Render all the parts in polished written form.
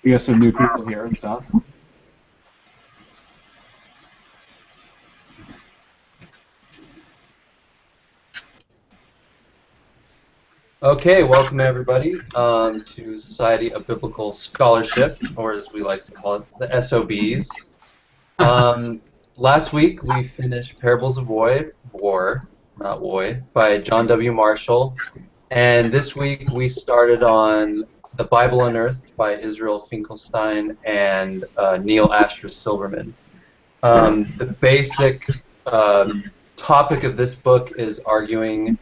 We got some new people here and stuff. Okay, welcome everybody to Society of Biblical Scholarship, or as we like to call it, the SOBs. Last week we finished Parables of War, not Woy, by John W. Marshall, and this week we started on the Bible Unearthed by Israel Finkelstein and Neil Asher Silberman. The basic topic of this book is arguing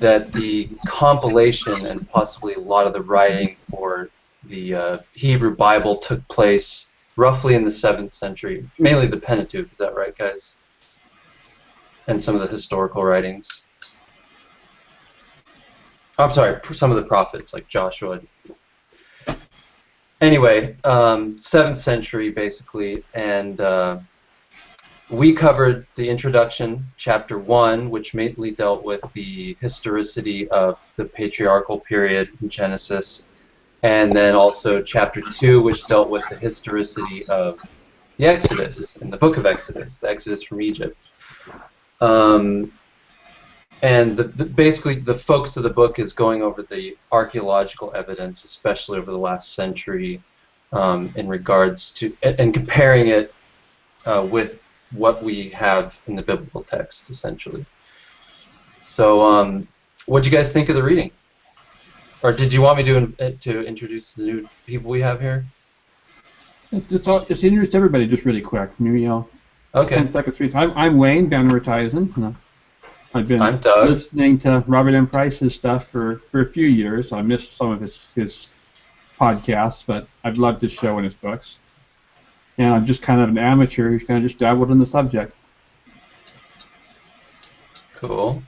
that the compilation and possibly a lot of the writing for the Hebrew Bible took place roughly in the 7th century, mainly the Pentateuch. Is that right, guys? And some of the historical writings. I'm sorry, some of the prophets like Joshua. Anyway, 7th century basically, and we covered the introduction, chapter 1, which mainly dealt with the historicity of the patriarchal period in Genesis, and then also chapter 2, which dealt with the historicity of the Exodus, in the book of Exodus, the Exodus from Egypt. And basically the focus of the book is going over the archaeological evidence, especially over the last century, in regards to, and comparing it with what we have in the biblical text, essentially. So, what do you guys think of the reading? Or did you want me to introduce the new people we have here? Just introduce everybody just really quick. Okay. 10 seconds. I'm Wayne Van Werthuysen. I've been I'm Doug. listening to Robert M. Price's stuff for a few years. I missed some of his podcasts, but I've loved his show and his books. And I'm just kind of an amateur who's kind of just dabbled in the subject. Cool.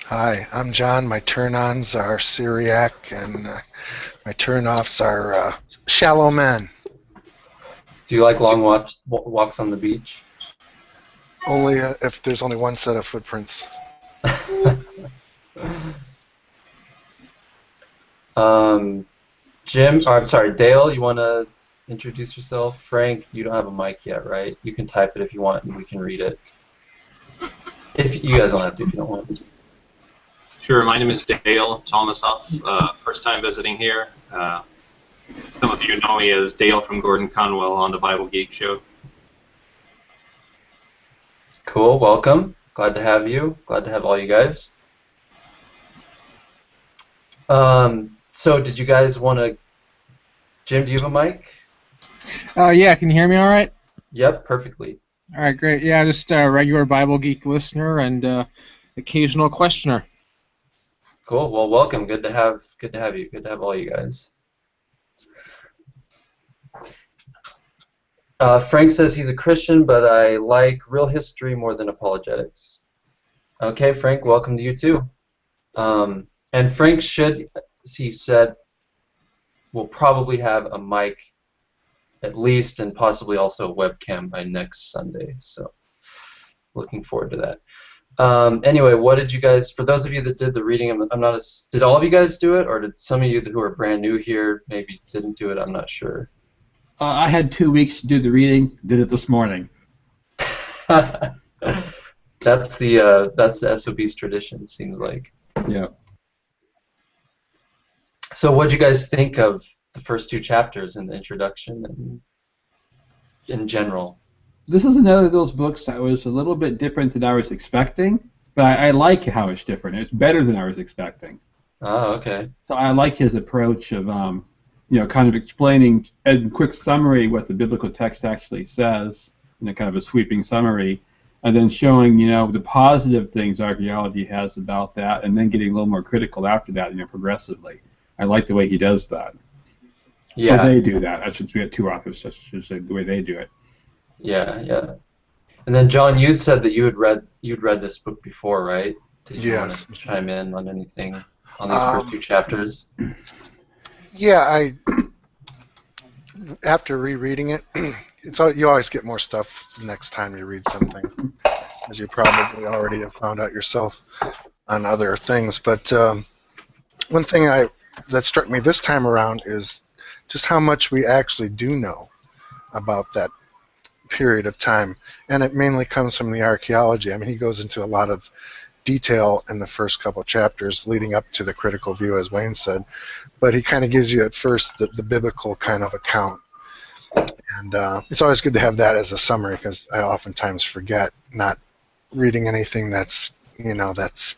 Hi, I'm John. My turn-ons are Syriac, and my turn-offs are shallow men. Do you like long walks on the beach? Only if there's only one set of footprints. Dale, you want to introduce yourself? Frank, you don't have a mic yet, right? You can type it if you want, and we can read it. If you guys don't have to, if you don't want to. Sure. My name is Dale Thomasoff. First time visiting here. Some of you know me as Dale from Gordon Conwell on the Bible Geek show. Cool. Welcome. Glad to have you. Glad to have all you guys. So, did you guys want to? Jim, do you have a mic? Yeah, can you hear me all right? Yep, perfectly. All right, great. Yeah, just a regular Bible Geek listener and occasional questioner. Cool. Well, welcome. Good to have you. Good to have all you guys. Frank says he's a Christian, but I like real history more than apologetics. Okay, Frank, welcome to you too. And Frank should, he said, will probably have a mic at least, and possibly also a webcam by next Sunday. So, looking forward to that. Anyway, what did you guys? For those of you that did the reading, did all of you guys do it, or did some of you who are brand new here maybe didn't do it? I'm not sure. I had 2 weeks to do the reading. Did it this morning. That's the SOB's tradition. Seems like. Yeah. So, what did you guys think of the first 2 chapters in the introduction and in general? This is another of those books that was a little bit different than I was expecting, but I like how it's different. It's better than I was expecting. Oh, okay. So I like his approach of, kind of explaining in quick summary what the biblical text actually says, kind of a sweeping summary, and then showing, the positive things archaeology has about that, and then getting a little more critical after that, progressively. I like the way he does that. Yeah. Or they do that. I should get 2 authors. I should say the way they do it. Yeah, yeah. And then John, you'd said that you'd read this book before, right? Did you want to chime in on anything on these first 2 chapters? Yeah, after rereading it, you always get more stuff next time you read something, as you probably already have found out yourself on other things. But one thing that struck me this time around is just how much we actually do know about that period of time. And it mainly comes from the archaeology. I mean, he goes into a lot of detail in the first couple chapters leading up to the critical view, as Wayne said, but he kind of gives you at first the biblical kind of account. And it's always good to have that as a summary, because I oftentimes forget not reading anything that's, that's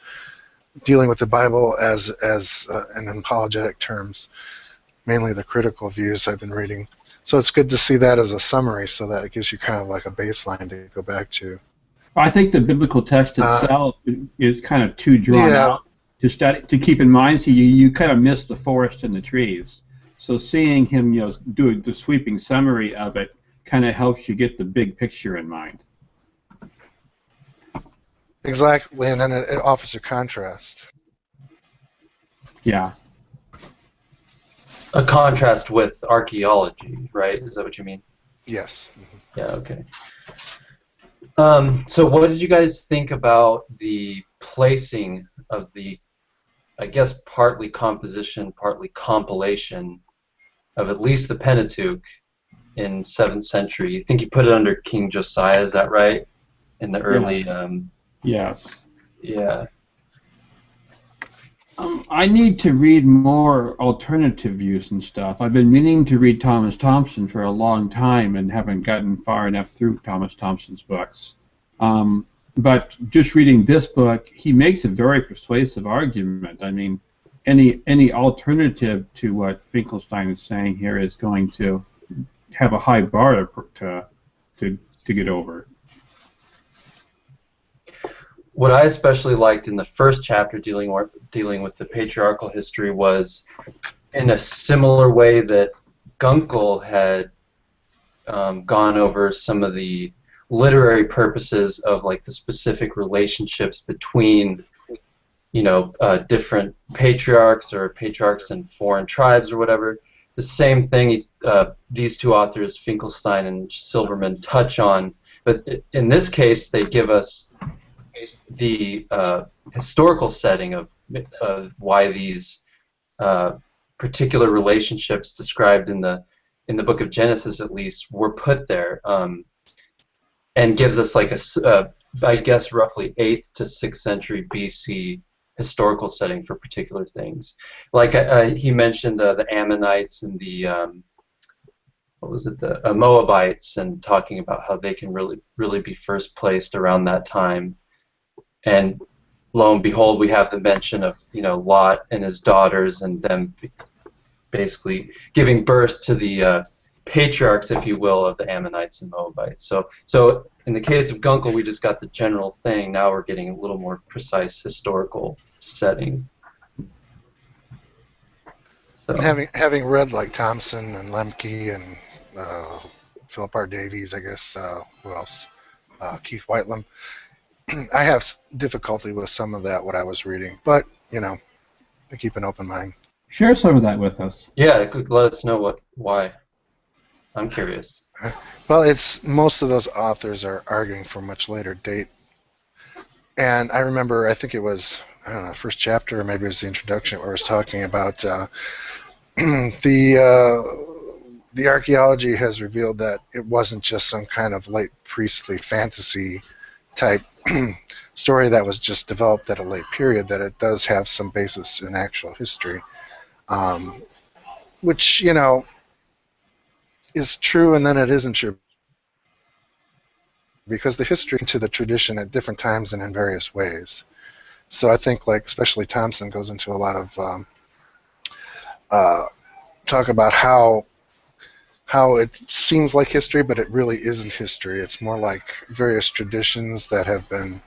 dealing with the Bible as in apologetic terms, mainly the critical views I've been reading. So it's good to see that as a summary, so that it gives you kind of like a baseline to go back to. I think the biblical text itself is kind of too drawn out to keep in mind. So you kind of miss the forest and the trees. So seeing him, do the sweeping summary of it kind of helps you get the big picture in mind. Exactly, and then it offers a contrast. Yeah. A contrast with archaeology, right? Is that what you mean? Yes. Mm-hmm. Yeah, okay. So what did you guys think about the placing of the, I guess, partly composition, partly compilation of at least the Pentateuch in 7th century? You think you put it under King Josiah, is that right? In the early... Yes. Yeah. I need to read more alternative views and stuff. I've been meaning to read Thomas Thompson for a long time and haven't gotten far enough through Thomas Thompson's books. But just reading this book, he makes a very persuasive argument. I mean, any alternative to what Finkelstein is saying here is going to have a high bar to get over. What I especially liked in the first chapter dealing with the patriarchal history was, in a similar way that Gunkel had gone over some of the literary purposes of like the specific relationships between different patriarchs or patriarchs and foreign tribes or whatever. The same thing these two authors, Finkelstein and Silberman, touch on, but in this case they give us the historical setting of why these particular relationships described in the book of Genesis, at least, were put there, and gives us like I guess roughly 8th to 6th century BC historical setting for particular things. Like he mentioned the Ammonites and the the Moabites, and talking about how they can really be first placed around that time. And lo and behold, we have the mention of Lot and his daughters, and them basically giving birth to the patriarchs, if you will, of the Ammonites and Moabites. So in the case of Gunkel, we just got the general thing. Now we're getting a little more precise historical setting. So. Having read like Thompson and Lemke and Philip R. Davies, I guess, who else? Keith Whitelam. I have difficulty with some of that, what I was reading, but, I keep an open mind. Share some of that with us. Yeah, let us know why. I'm curious. Well, most of those authors are arguing for a much later date. And I remember, I think it was, I don't know, first chapter, or maybe it was the introduction, where it was talking about the archaeology has revealed that it wasn't just some kind of late priestly fantasy type story that was just developed at a late period, that it does have some basis in actual history, which, is true, and then it isn't true, because the history into the tradition at different times and in various ways. So I think, like, especially Thompson goes into a lot of talk about how it seems like history, but it really isn't history. It's more like various traditions that have been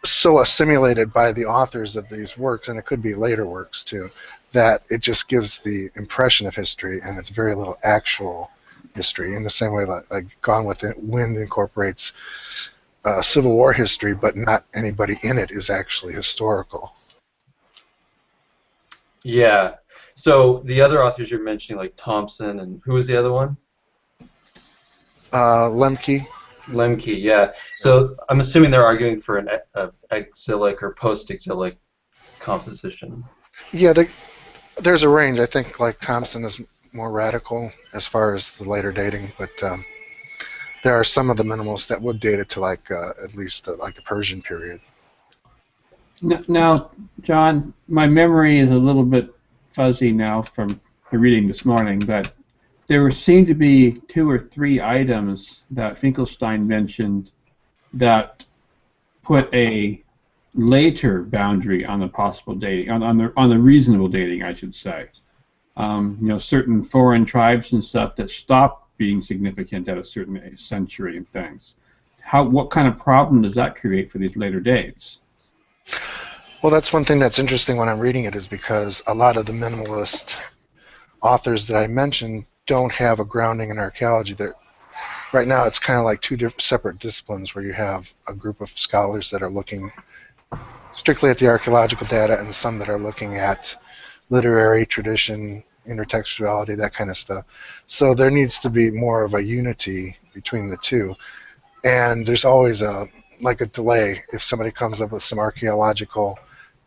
so assimilated by the authors of these works, and it could be later works too, that it just gives the impression of history, and it's very little actual history, in the same way that like Gone with the Wind incorporates Civil War history, but not anybody in it is actually historical. Yeah. So the other authors you're mentioning, like Thompson, and who was the other one? Lemke. Lemke, yeah. So I'm assuming they're arguing for an exilic or post-exilic composition. Yeah, there's a range. I think like Thompson is more radical as far as the later dating, but there are some of the minimalists that would date it to like at least like the Persian period. Now, John, my memory is a little bit fuzzy now from the reading this morning, but there seemed to be 2 or 3 items that Finkelstein mentioned that put a later boundary on the possible dating, on the reasonable dating, I should say. Certain foreign tribes and stuff that stopped being significant at a certain century and things. What kind of problem does that create for these later dates? Well, that's one thing that's interesting when I'm reading it, is because a lot of the minimalist authors that I mentioned don't have a grounding in archaeology. Right now it's kind of like 2 separate disciplines, where you have a group of scholars that are looking strictly at the archaeological data and some that are looking at literary tradition, intertextuality, that kind of stuff. So there needs to be more of a unity between the two. And there's always a delay. If somebody comes up with some archaeological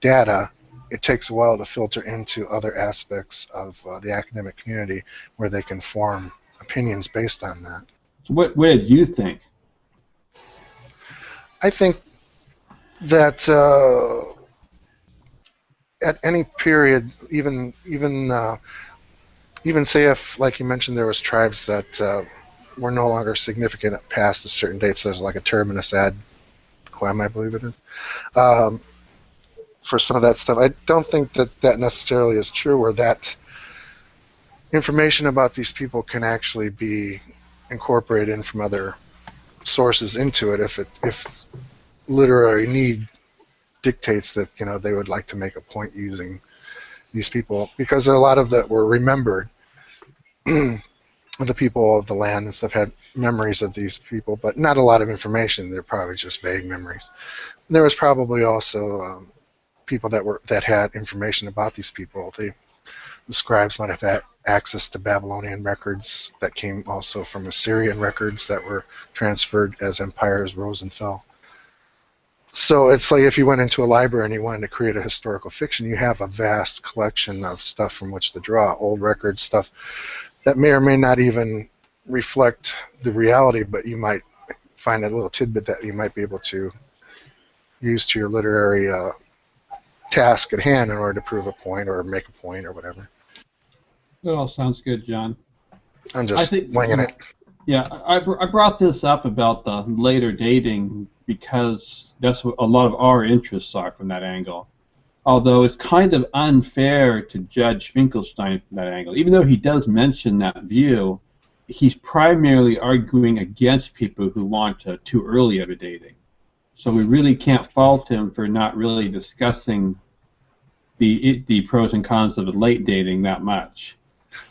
data, it takes a while to filter into other aspects of the academic community where they can form opinions based on that. So what did you think? I think that at any period, even say if, like you mentioned, there was tribes that were no longer significant past a certain date, so there's like a terminus ad quem, I believe it is, for some of that stuff. I don't think that necessarily is true, or that information about these people can actually be incorporated in from other sources into it if literary need dictates that they would like to make a point using these people, because a lot of that were remembered. The people of the land and stuff had memories of these people, but not a lot of information. They're probably just vague memories. And there was probably also people that had information about these people. The scribes might have had access to Babylonian records that came also from Assyrian records that were transferred as empires rose and fell. So it's like if you went into a library and you wanted to create a historical fiction, you have a vast collection of stuff from which to draw, old records, stuff that may or may not even reflect the reality, but you might find a little tidbit that you might be able to use to your literary task at hand in order to prove a point or make a point or whatever. It all sounds good, John. I'm just winging it. Yeah, I brought this up about the later dating because that's what a lot of our interests are from that angle. Although it's kind of unfair to judge Finkelstein from that angle. Even though he does mention that view, he's primarily arguing against people who want too early of a dating. So we really can't fault him for not really discussing the pros and cons of the late dating that much.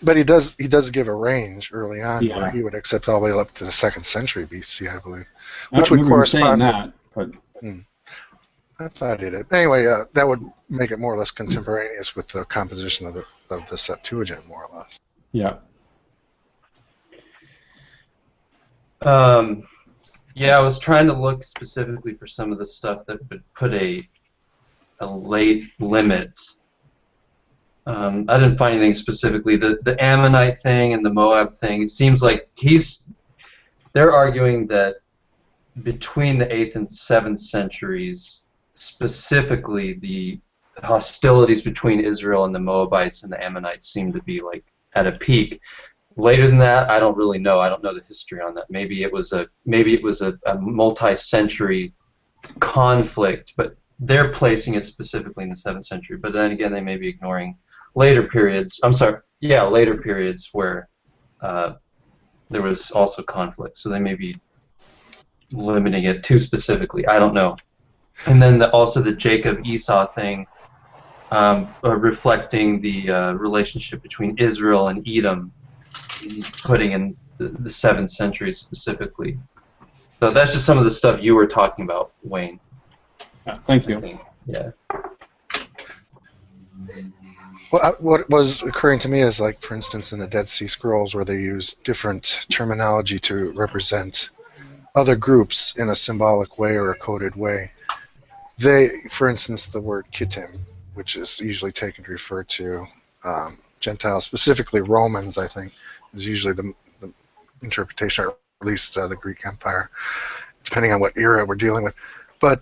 But he does give a range early on, yeah, where he would accept all the way up to the 2nd century BC, I believe, which would correspond that. But I thought he did. Anyway, that would make it more or less contemporaneous with the composition of the Septuagint, more or less. Yeah. Yeah, I was trying to look specifically for some of the stuff that would put a late limit. I didn't find anything specifically. The Ammonite thing and the Moab thing, it seems like they're arguing that between the 8th and 7th centuries, specifically the hostilities between Israel and the Moabites and the Ammonites seem to be like at a peak. Later than that, I don't really know. I don't know the history on that. Maybe it was a multi-century conflict, but they're placing it specifically in the 7th century. But then again, they may be ignoring later periods. Later periods where there was also conflict. So they may be limiting it too specifically. I don't know. And then also the Jacob-Esau thing, reflecting the relationship between Israel and Edom, putting in the 7th century specifically. So that's just some of the stuff you were talking about, Wayne. Thank you. Yeah. Well, what was occurring to me is, like, for instance, in the Dead Sea Scrolls, where they use different terminology to represent other groups in a symbolic way or a coded way. For instance, the word Kittim, which is usually taken to refer to Gentiles, specifically Romans, I think, is usually the interpretation, or at least the Greek Empire, depending on what era we're dealing with. But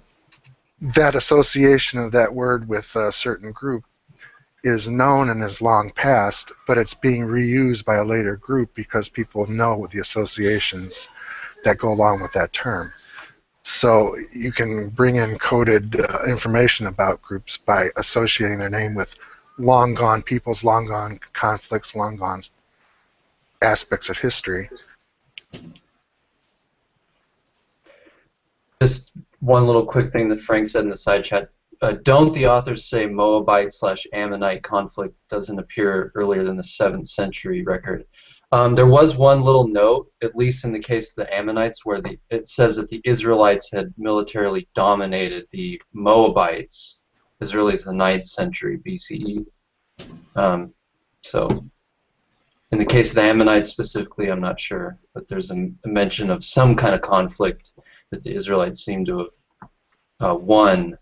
that association of that word with a certain group is known and is long past, but it's being reused by a later group because people know the associations that go along with that term. So you can bring in coded information about groups by associating their name with long gone peoples, long gone conflicts, long gone aspects of history. Just one little quick thing that Frank said in the side chat. Don't the authors say Moabite/Ammonite conflict doesn't appear earlier than the 7th century record? There was one little note, at least in the case of the Ammonites, where it says that the Israelites had militarily dominated the Moabites as early as the 9th century BCE. So in the case of the Ammonites specifically, I'm not sure, but there's a mention of some kind of conflict that the Israelites seem to have won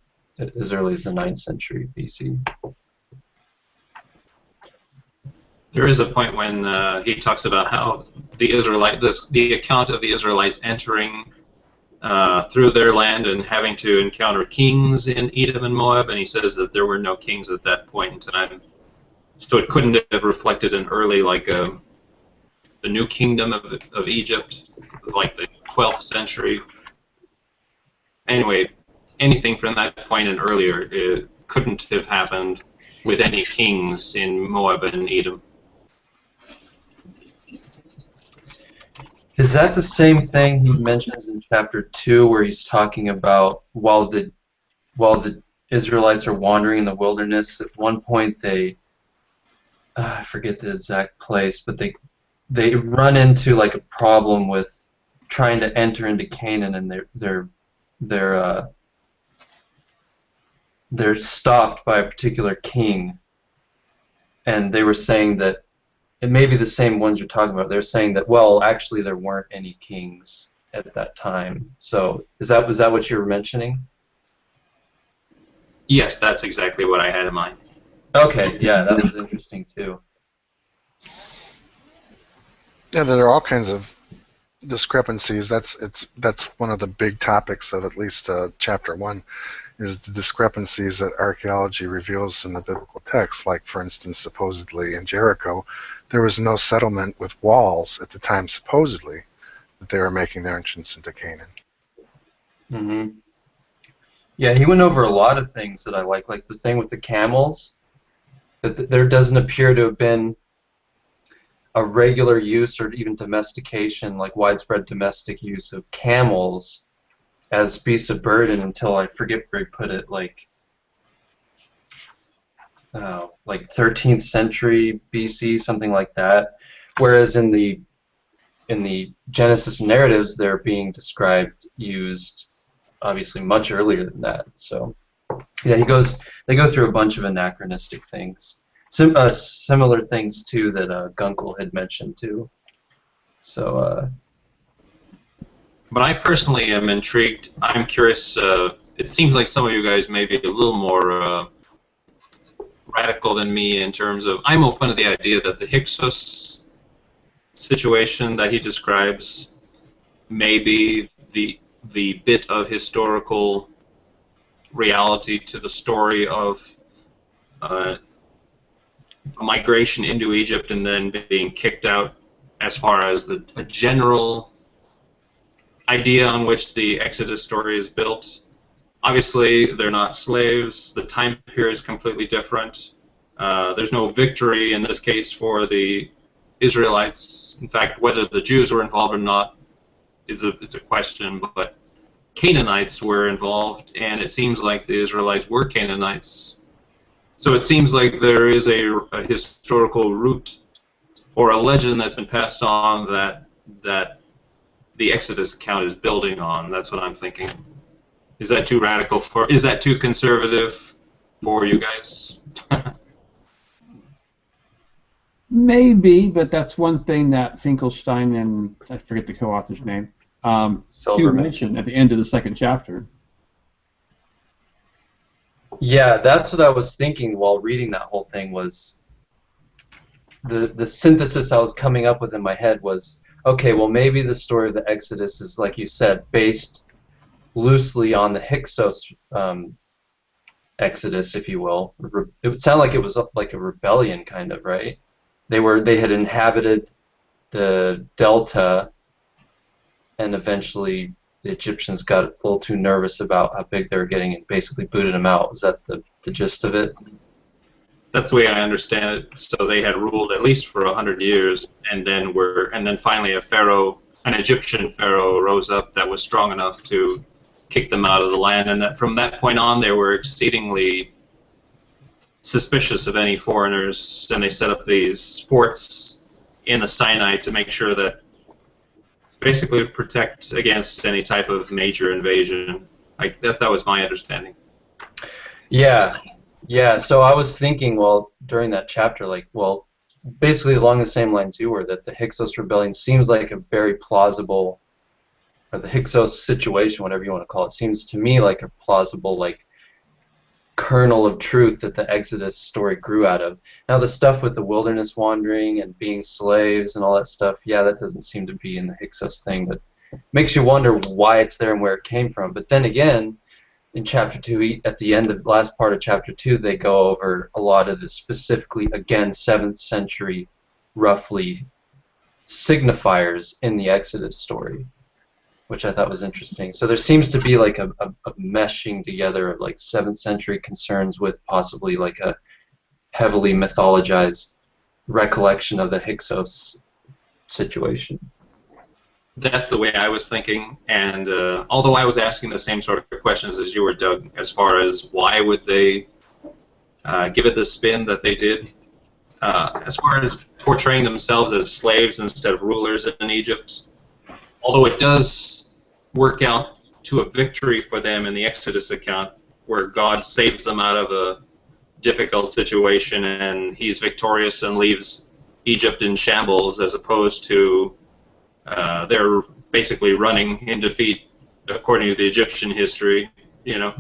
as early as the 9th century BC. There is a point when he talks about how the account of the Israelites entering through their land and having to encounter kings in Edom and Moab, and he says that there were no kings at that point in time. So it couldn't have reflected an early, like the new kingdom of Egypt, like the 12th century. Anyway, anything from that point and earlier, it couldn't have happened with any kings in Moab and Edom. Is that the same thing he mentions in chapter 2, where he's talking about while the Israelites are wandering in the wilderness, at one point they I forget the exact place, but they run into like a problem with trying to enter into Canaan, and they're stopped by a particular king, and they were saying that it may be the same ones you're talking about. They're saying that, well, actually there weren't any kings at that time. So was that what you were mentioning? Yes, that's exactly what I had in mind. Okay, yeah, that was interesting too. Yeah, there are all kinds of discrepancies. That's one of the big topics of at least chapter 1, is the discrepancies that archaeology reveals in the biblical text. Like, for instance, supposedly in Jericho, there was no settlement with walls at the time, supposedly, that they were making their entrance into Canaan. Mm-hmm. Yeah, he went over a lot of things that I like the thing with the camels, that there doesn't appear to have been a regular use or even domestication, like widespread domestic use of camels as beasts of burden until, I forget where he put it, like 13th century BC, something like that. Whereas in the Genesis narratives, they're being described, used obviously much earlier than that. So yeah, they go through a bunch of anachronistic things. Similar things too that Gunkel had mentioned too. So. But I personally am intrigued. I'm curious. It seems like some of you guys may be a little more radical than me in terms of, I'm open to the idea that the Hyksos situation that he describes may be the bit of historical reality to the story of migration into Egypt and then being kicked out, as far as a general idea on which the Exodus story is built. Obviously, they're not slaves. The time period is completely different. There's no victory in this case for the Israelites. In fact, whether the Jews were involved or not it's a question, but Canaanites were involved, and it seems like the Israelites were Canaanites. So it seems like there is a historical root or a legend that's been passed on that the Exodus account is building on. That's what I'm thinking. Is that too radical is that too conservative for you guys? Maybe, but that's one thing that Finkelstein and I forget the co-author's name, Silberman mentioned at the end of the 2nd chapter. Yeah, that's what I was thinking while reading that whole thing was, the synthesis I was coming up with in my head was, okay, well maybe the story of the Exodus is, like you said, based loosely on the Hyksos Exodus, if you will. It would sound like it was like a rebellion, kind of, right? They had inhabited the delta, and eventually the Egyptians got a little too nervous about how big they were getting and basically booted them out. Was that the gist of it? That's the way I understand it. So they had ruled at least for 100 years, and then finally an Egyptian pharaoh, rose up that was strong enough to kick them out of the land, and that from that point on they were exceedingly suspicious of any foreigners, and they set up these forts in the Sinai to make sure that basically protect against any type of major invasion. Like that was my understanding. Yeah. So I was thinking, well, during that chapter, like, well, basically along the same lines you were, that the Hyksos rebellion seems like a very plausible, or the Hyksos situation, whatever you want to call it, seems to me like a plausible, like, kernel of truth that the Exodus story grew out of. Now the stuff with the wilderness wandering and being slaves and all that stuff, yeah, that doesn't seem to be in the Hyksos thing, but makes you wonder why it's there and where it came from. But then again, in chapter 2, at the end of the last part of chapter 2, they go over a lot of the specifically, again, 7th century, roughly, signifiers in the Exodus story, which I thought was interesting. So there seems to be like a meshing together of like 7th century concerns with possibly like a heavily mythologized recollection of the Hyksos situation. That's the way I was thinking, and although I was asking the same sort of questions as you were, Doug, as far as why would they give it the spin that they did, as far as portraying themselves as slaves instead of rulers in Egypt, although it does work out to a victory for them in the Exodus account, where God saves them out of a difficult situation and he's victorious and leaves Egypt in shambles, as opposed to they're basically running in defeat, according to the Egyptian history, you know.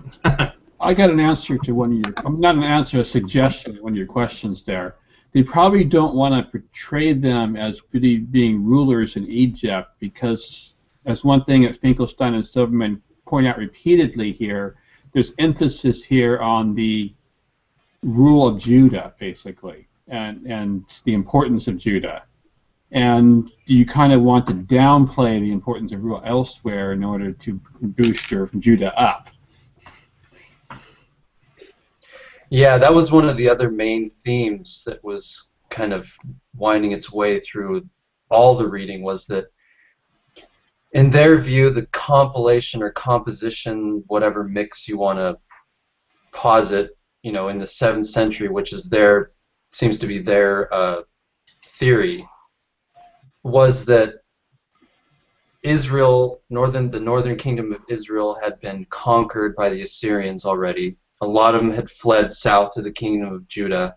I got an answer to one of your, not an answer, a suggestion to one of your questions there. They probably don't want to portray them as really being rulers in Egypt, because as one thing that Finkelstein and Silberman point out repeatedly here, there's emphasis here on the rule of Judah, basically, and the importance of Judah. And you kind of want to downplay the importance of rule elsewhere in order to boost your Judah up. Yeah, that was one of the other main themes that was kind of winding its way through all the reading, was that in their view, the compilation or composition, whatever mix you want to posit, you know, in the 7th century, which is seems to be their theory, was that Israel, the northern kingdom of Israel, had been conquered by the Assyrians already. A lot of them had fled south to the kingdom of Judah,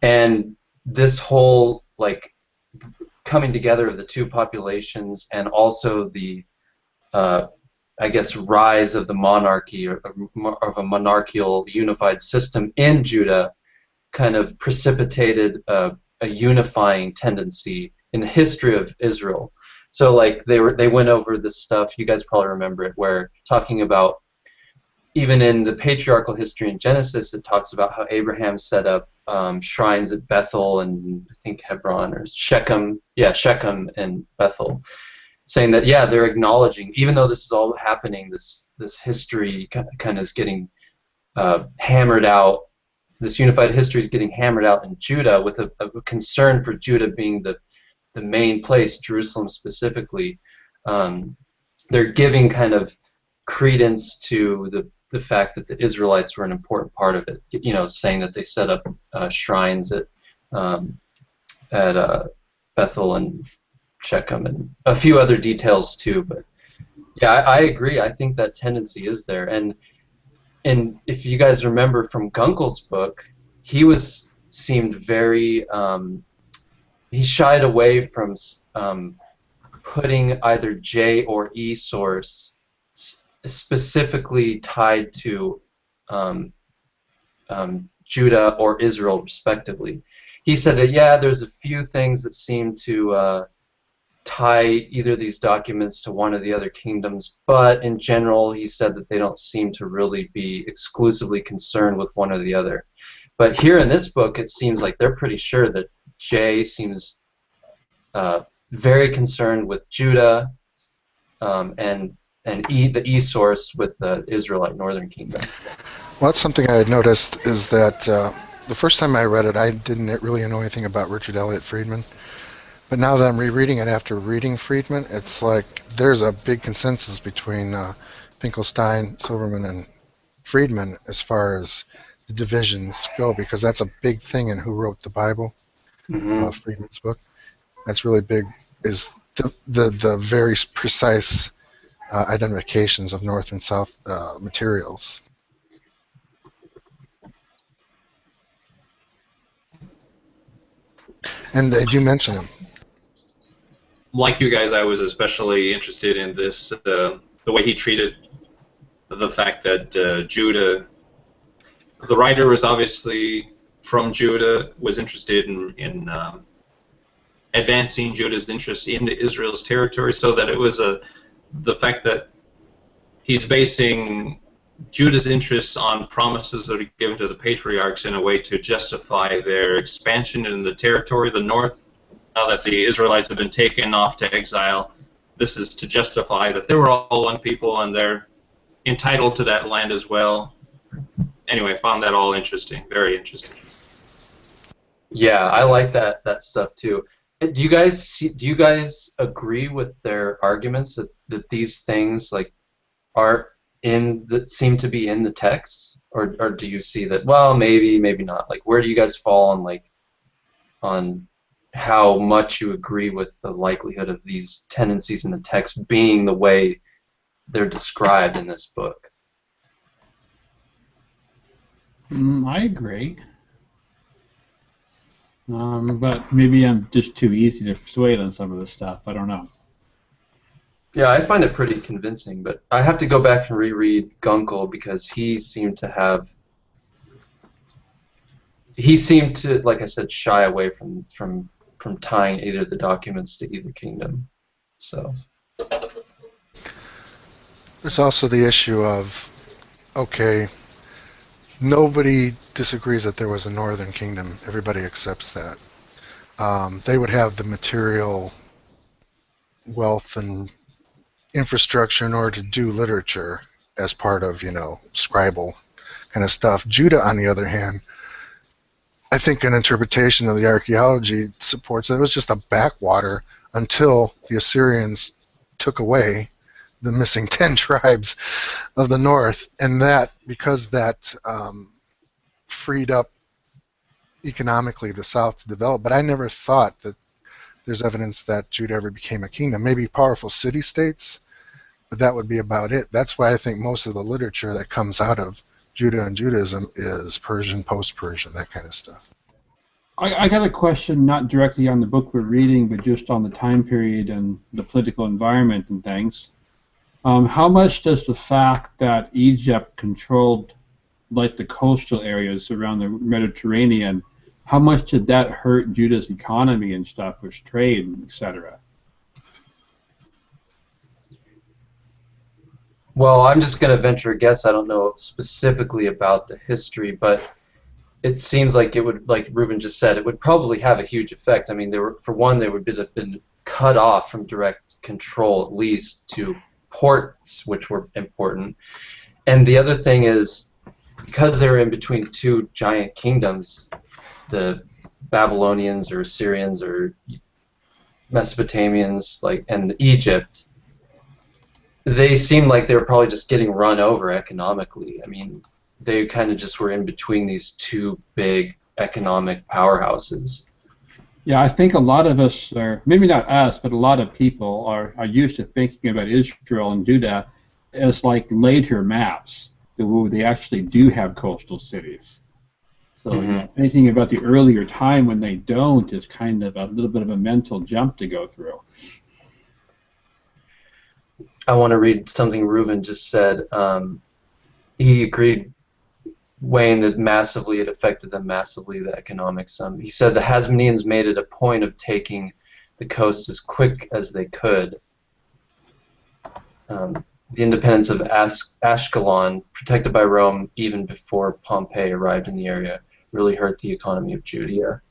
and this whole like coming together of the two populations, and also the I guess rise of the monarchy, or of a monarchical unified system in Judah, kind of precipitated a unifying tendency in the history of Israel. So like they went over this stuff, you guys probably remember it, where talking about, even in the patriarchal history in Genesis, it talks about how Abraham set up shrines at Bethel and I think Hebron or Shechem, Shechem and Bethel, saying that, yeah, they're acknowledging, even though this is all happening, this history kind of is getting hammered out, this unified history is getting hammered out in Judah, with a concern for Judah being the main place, Jerusalem specifically. They're giving kind of credence to the fact that the Israelites were an important part of it, you know, saying that they set up shrines at Bethel and Shechem and a few other details too. But yeah, I agree. I think that tendency is there. And if you guys remember from Gunkel's book, he seemed very he shied away from putting either J or E source specifically tied to Judah or Israel, respectively. he said that, yeah, there's a few things that seem to tie either of these documents to one of the other kingdoms, but in general, he said that they don't seem to really be exclusively concerned with one or the other. But here in this book, it seems like they're pretty sure that J seems very concerned with Judah, and the E source with the Israelite Northern Kingdom. Well, that's something I had noticed is that the first time I read it, I didn't really know anything about Richard Elliott Friedman. But now that I'm rereading it after reading Friedman, it's like there's a big consensus between Finkelstein, Silberman, and Friedman as far as the divisions go, because that's a big thing in who wrote the Bible, Friedman's book. That's really big, is the very precise identifications of North and South materials. And you mention him. Like you guys, I was especially interested in this, the way he treated the fact that Judah, the writer was obviously from Judah, was interested in advancing Judah's interest into Israel's territory, so that it was the fact that he's basing Judah's interests on promises that are given to the patriarchs in a way to justify their expansion in the territory of the north. Now that the Israelites have been taken off to exile, this is to justify that they were all one people and they're entitled to that land as well. Anyway, I found that all interesting, very interesting. Yeah, I like that stuff too. Do you guys agree with their arguments that these things like seem to be in the text, or do you see that, well, maybe not? Like, where do you guys fall on how much you agree with the likelihood of these tendencies in the text being the way they're described in this book? I agree. But maybe I'm just too easy to persuade on some of this stuff. I don't know. Yeah, I find it pretty convincing, but I have to go back and reread Gunkel because he seemed to, like I said, shy away from tying either the documents to either kingdom. So there's also the issue of, okay, nobody disagrees that there was a northern kingdom. Everybody accepts that. They would have the material wealth and infrastructure in order to do literature as part of, scribal kind of stuff. Judah, on the other hand, I think an interpretation of the archaeology supports that it was just a backwater until the Assyrians took away the missing 10 tribes of the north, and that, because that freed up economically the south to develop. But I never thought that there's evidence that Judah ever became a kingdom. Maybe powerful city-states, but that would be about it. That's why I think most of the literature that comes out of Judah and Judaism is Persian, post-Persian, that kind of stuff. I got a question not directly on the book we're reading, but just on the time period and the political environment and things. How much does the fact that Egypt controlled like the coastal areas around the Mediterranean, how much did that hurt Judah's economy and stuff with trade, etc.? Well, I'm just going to venture a guess. I don't know specifically about the history, but it seems like it would, like Ruben just said, it would probably have a huge effect. I mean, for one, they would have been cut off from direct control, at least, to ports, which were important. And the other thing is, because they were in between two giant kingdoms, the Babylonians or Assyrians or Mesopotamians, and Egypt, they seemed like they were probably just getting run over economically. I mean, they kind of just were in between these two big economic powerhouses. Yeah, I think a lot of us are, maybe not us, but a lot of people are used to thinking about Israel and Judah as like later maps, where they actually do have coastal cities. So thinking about the earlier time when they don't is kind of a little bit of a mental jump to go through. I want to read something Ruben just said. He agreed weighing that massively, it affected them massively, the economics. He said the Hasmoneans made it a point of taking the coast as quick as they could. The independence of Ashkelon, protected by Rome even before Pompey arrived in the area, really hurt the economy of Judea.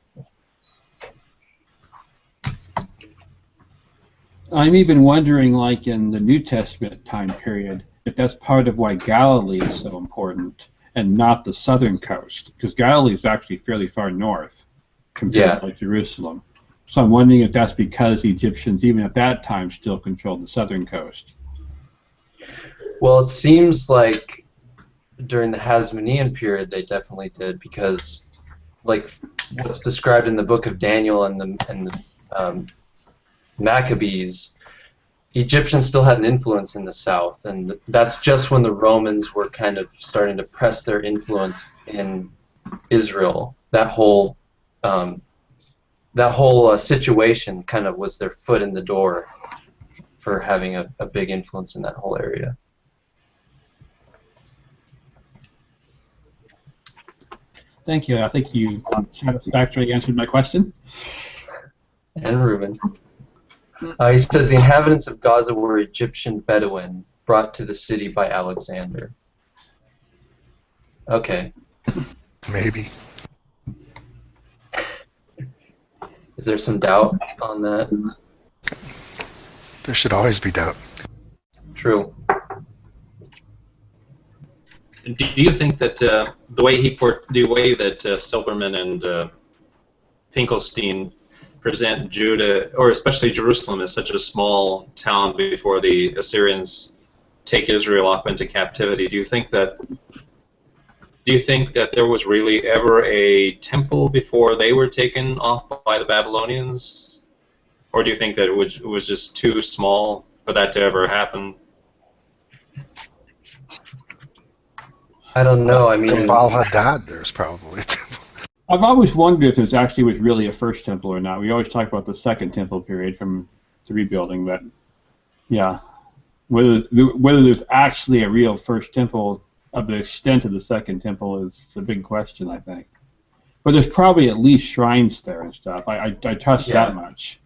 I'm even wondering, like in the New Testament time period, if that's part of why Galilee is so important and not the southern coast, because Galilee is actually fairly far north compared to like Jerusalem. So I'm wondering if that's because the Egyptians, even at that time, still controlled the southern coast. Well, it seems like during the Hasmonean period they definitely did, because like what's described in the book of Daniel and the Maccabees, Egyptians still had an influence in the south, and that's just when the Romans were kind of starting to press their influence in Israel. That whole situation kind of was their foot in the door for having a big influence in that whole area. Thank you. I think you satisfactorily answered my question. And Reuben. He says the inhabitants of Gaza were Egyptian Bedouin brought to the city by Alexander. Okay. Maybe. Is there some doubt on that? There should always be doubt. True. Do you think that the way that Silberman and Finkelstein present Judah, or especially Jerusalem, as such a small town before the Assyrians take Israel up into captivity, do you think that there was really ever a temple before they were taken off by the Babylonians, or do you think that it was just too small for that to ever happen? I don't know. I mean, In Baal-Hadad, there's probably a temple. I've always wondered if this actually was really a first temple or not. We always talk about the second temple period from the rebuilding, but yeah, whether there's actually a real first temple of the extent of the second temple is a big question, I think. But there's probably at least shrines there and stuff. I trust that much.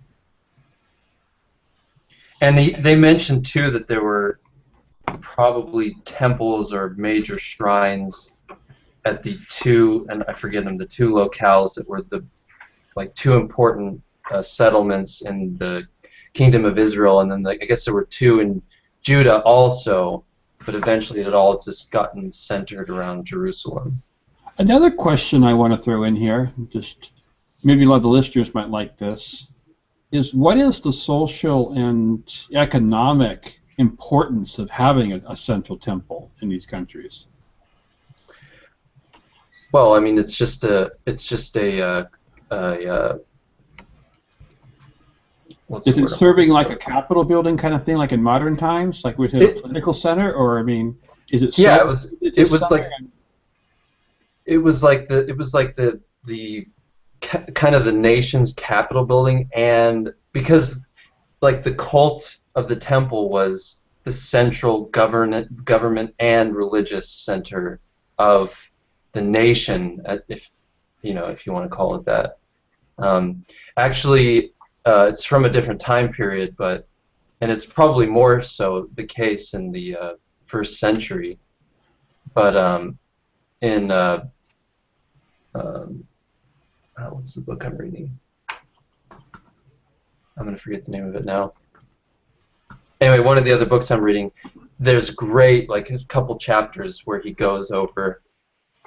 And they mentioned too that there were probably temples or major shrines at the two, and I forget them, the two locales that were the two important settlements in the Kingdom of Israel, and then I guess there were two in Judah also, but eventually it had all just gotten centered around Jerusalem. Another question I want to throw in here, just maybe a lot of the listeners might like this, is what is the social and economic importance of having a central temple in these countries? Well, I mean, it's just a is it serving like a Capitol building kind of thing, like in modern times, like within a political center, or I mean, is it? Yeah, it was like the kind of the nation's Capitol building, and because like the cult of the temple was the central government and religious center of the nation, if you want to call it that. Actually, it's from a different time period, and it's probably more so the case in the first century. But what's the book I'm reading? I'm going to forget the name of it now. Anyway, one of the other books I'm reading, there's great, like a couple chapters where he goes over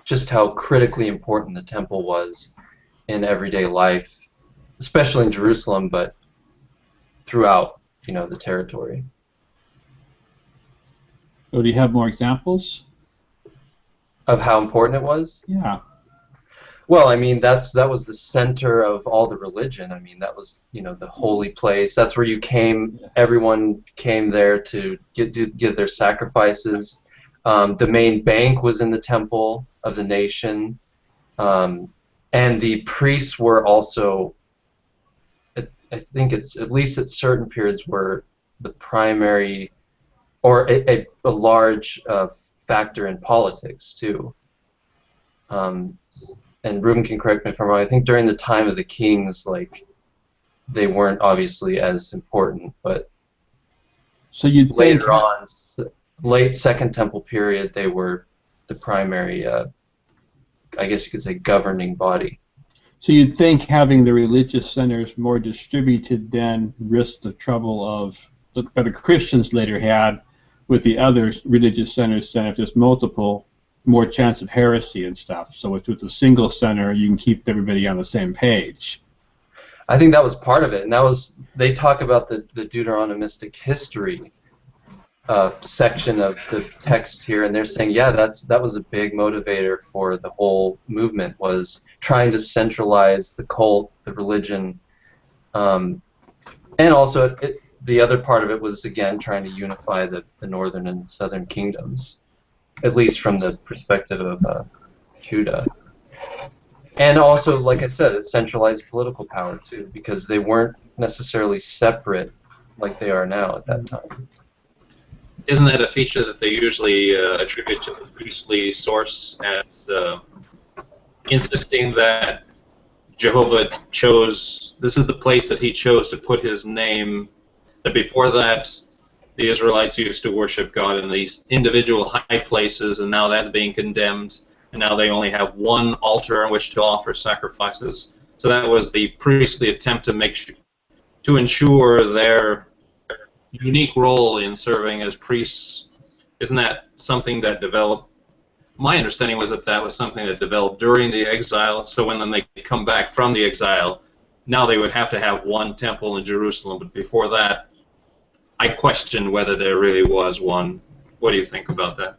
just how critically important the temple was in everyday life, especially in Jerusalem, but throughout, the territory. So do you have more examples? Of how important it was? Yeah. Well, I mean, that was the center of all the religion. I mean, that was, the holy place. That's where you came. Everyone came there to give their sacrifices. The main bank was in the temple of the nation, and the priests were also. I think it's at least at certain periods were the primary, or a large factor in politics too. and Ruben can correct me if I'm wrong. I think during the time of the kings, like, they weren't obviously as important, but So you'd think later on, late Second Temple period, they were the primary, I guess you could say, governing body. So you'd think having the religious centers more distributed than risk the trouble of that the Christians later had with the other religious centers. Then if there's multiple, more chance of heresy and stuff. So with a single center, you can keep everybody on the same page. I think that was part of it, and that was, they talk about the Deuteronomistic history section of the text here, and they're saying, yeah, that was a big motivator for the whole movement, was trying to centralize the cult, the religion, and also the other part of it was, again, trying to unify the northern and southern kingdoms, at least from the perspective of Judah. And also, like I said, it centralized political power too, because they weren't necessarily separate like they are now at that time. Isn't that a feature that they usually attribute to the priestly source as insisting that Jehovah chose, this is the place that he chose to put his name, that before that the Israelites used to worship God in these individual high places, and now that's being condemned, and now they only have one altar on which to offer sacrifices. So that was the priestly attempt to ensure their unique role in serving as priests. Isn't that something that developed? My understanding was that was something that developed during the exile, so when then they come back from the exile, now they would have to have one temple in Jerusalem, but before that, I question whether there really was one. What do you think about that?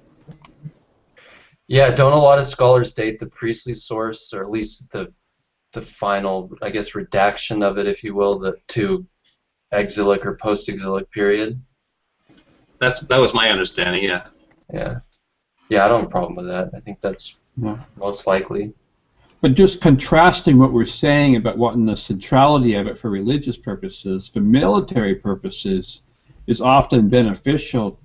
Yeah, don't a lot of scholars date the priestly source, or at least the final, I guess, redaction of it, if you will, to exilic or post-exilic period? That was my understanding, yeah. Yeah, I don't have a problem with that. I think that's most likely. But just contrasting what we're saying about what in the centrality of it for religious purposes, for military purposes, is often beneficial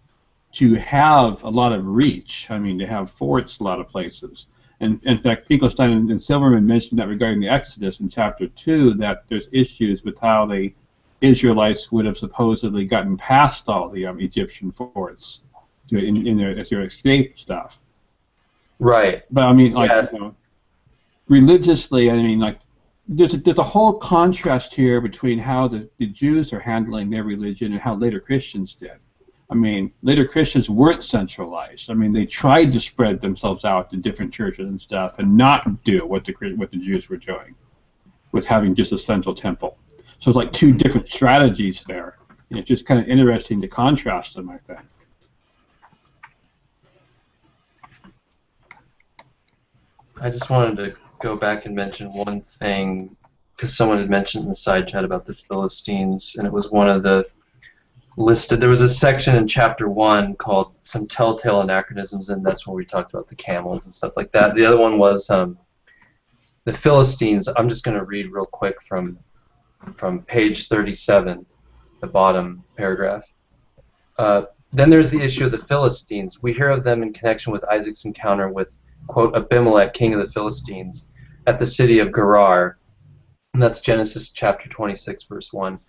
to have a lot of reach. I mean, to have forts a lot of places. And in fact, Finkelstein and Silberman mentioned that regarding the Exodus in chapter 2, that there's issues with how the Israelites would have supposedly gotten past all the Egyptian forts in their escape stuff. Right. But I mean, like, religiously, I mean, like, there's a whole contrast here between how the Jews are handling their religion and how later Christians did. I mean, later Christians weren't centralized. I mean, they tried to spread themselves out to different churches and stuff, and not do what the Jews were doing, with having just a central temple. So it's like two different strategies there. And it's just kind of interesting to contrast them, I think. I just wanted to go back and mention one thing, because someone had mentioned in the side chat about the Philistines, and it was one of the listed. There was a section in chapter 1 called Some Telltale Anachronisms, and that's where we talked about the camels and stuff like that. The other one was the Philistines. I'm just going to read real quick from page 37, the bottom paragraph. Then there's the issue of the Philistines. We hear of them in connection with Isaac's encounter with, quote, Abimelech, king of the Philistines, at the city of Gerar. And that's Genesis chapter 26, verse 1.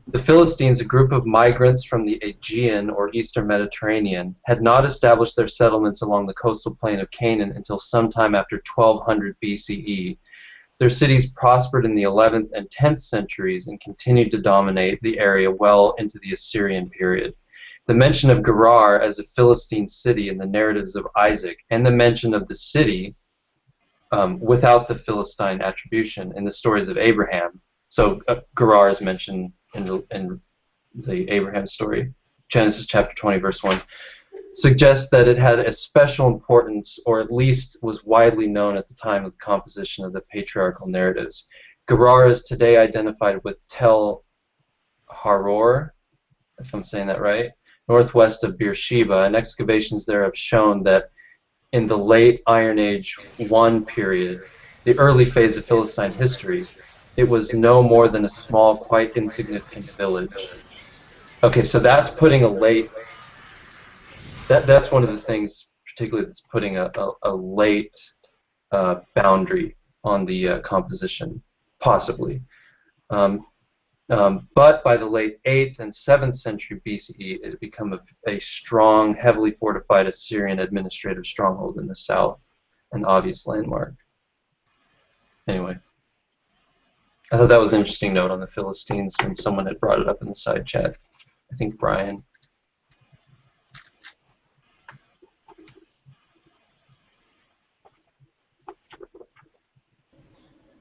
The Philistines, a group of migrants from the Aegean or Eastern Mediterranean, had not established their settlements along the coastal plain of Canaan until sometime after 1200 BCE. Their cities prospered in the 11th and 10th centuries and continued to dominate the area well into the Assyrian period. The mention of Gerar as a Philistine city in the narratives of Isaac, and the mention of the city without the Philistine attribution in the stories of Abraham. So Gerar is mentioned in the Abraham story, Genesis chapter 20, verse 1, suggests that it had a special importance, or at least was widely known at the time of the composition of the patriarchal narratives. Gerar is today identified with Tel Haror, if I'm saying that right, northwest of Beersheba, and excavations there have shown that in the late Iron Age I period, the early phase of Philistine history, it was no more than a small, quite insignificant village. Okay, so that's putting a late... That's one of the things, particularly, that's putting a late boundary on the composition, possibly. But by the late 8th and 7th century BCE, it had become a strong, heavily fortified Assyrian administrative stronghold in the south, an obvious landmark. Anyway, I thought that was an interesting note on the Philistines, and someone had brought it up in the side chat. I think Brian.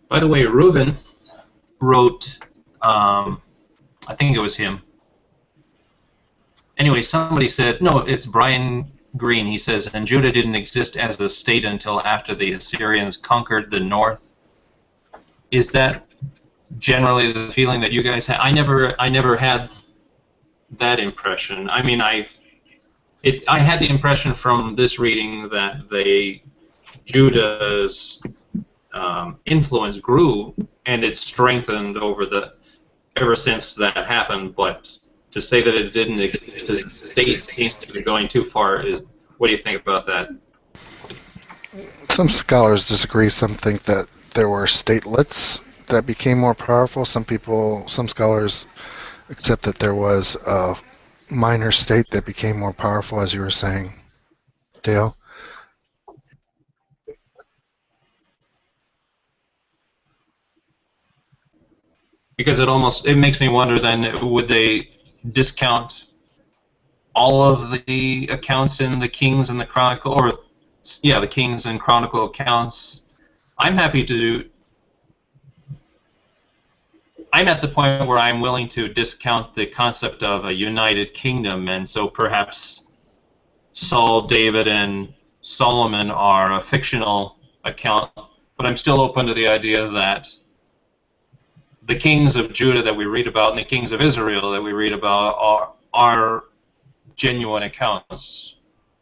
By the way, Reuben wrote, I think it was him. Anyway, somebody said, no, it's Brian Green. He says, and Judah didn't exist as a state until after the Assyrians conquered the north. Is that generally the feeling that you guys had? I never had that impression. I mean, I had the impression from this reading that Judah's influence grew and it strengthened ever since that happened. But to say that it didn't exist as a state seems to be going too far. What do you think about that? Some scholars disagree. Some think that there were statelets that became more powerful. Some scholars accept that there was a minor state that became more powerful, as you were saying, Dale. Because it makes me wonder then, would they discount all of the accounts in the Kings and the Chronicle, or the Kings and Chronicle accounts? I'm at the point where I'm willing to discount the concept of a united kingdom, and so perhaps Saul, David, and Solomon are a fictional account, but I'm still open to the idea that the kings of Judah that we read about and the kings of Israel that we read about are genuine accounts.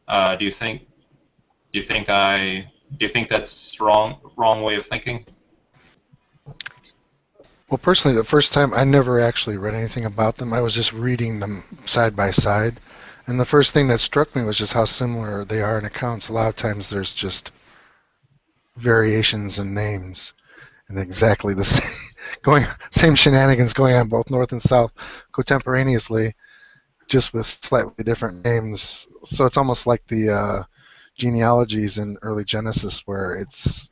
Do you think that's wrong way of thinking? Well, personally, the first time I never actually read anything about them. I was just reading them side by side, and the first thing that struck me was just how similar they are in accounts. A lot of times there's just variations in names, and exactly the same shenanigans going on both north and south contemporaneously, just with slightly different names. So it's almost like the genealogies in early Genesis, where it's,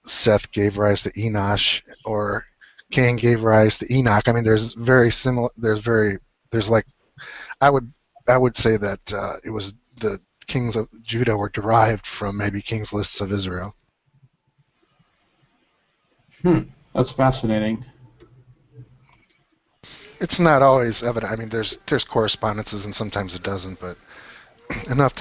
Seth gave rise to Enosh, or Cain gave rise to Enoch. I mean, there's very similar. I would say that it was the kings of Judah were derived from maybe kings lists of Israel. That's fascinating. It's not always evident. I mean, there's correspondences, and sometimes it doesn't, but enough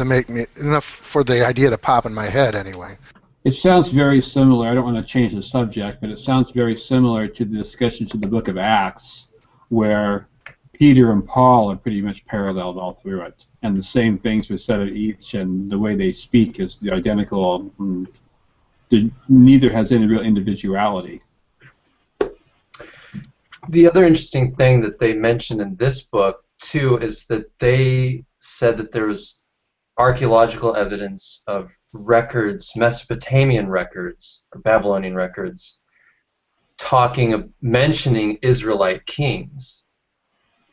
for the idea to pop in my head anyway. It sounds very similar. I don't want to change the subject, but it sounds very similar to the discussions in the book of Acts, where Peter and Paul are pretty much paralleled all through it, and the same things were said of each, and the way they speak is identical. Neither has any real individuality. The other interesting thing that they mentioned in this book, too, is that they said that there was archaeological evidence of records, Mesopotamian records, or Babylonian records, mentioning Israelite kings,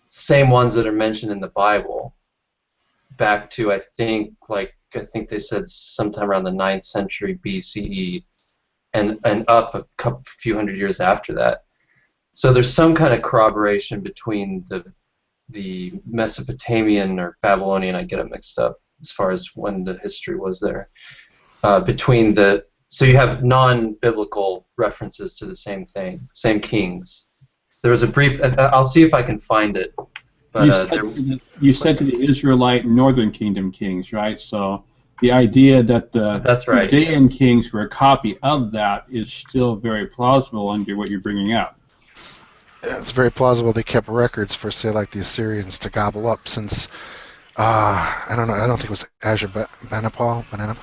same ones that are mentioned in the Bible, back to, I think they said sometime around the 9th century BCE, and up a few hundred years after that. So there's some kind of corroboration between the Mesopotamian or Babylonian, I get it mixed up as far as when the history was there, so you have non-biblical references to the same thing, same kings. There was a brief, I'll see if I can find it. But you said to the Israelite Northern Kingdom kings, right? So the idea that the Judean kings were a copy of that is still very plausible under what you're bringing up. Yeah, it's very plausible they kept records for, say, like the Assyrians to gobble up, since I don't know. I don't think it was Ashurbanipal, whatever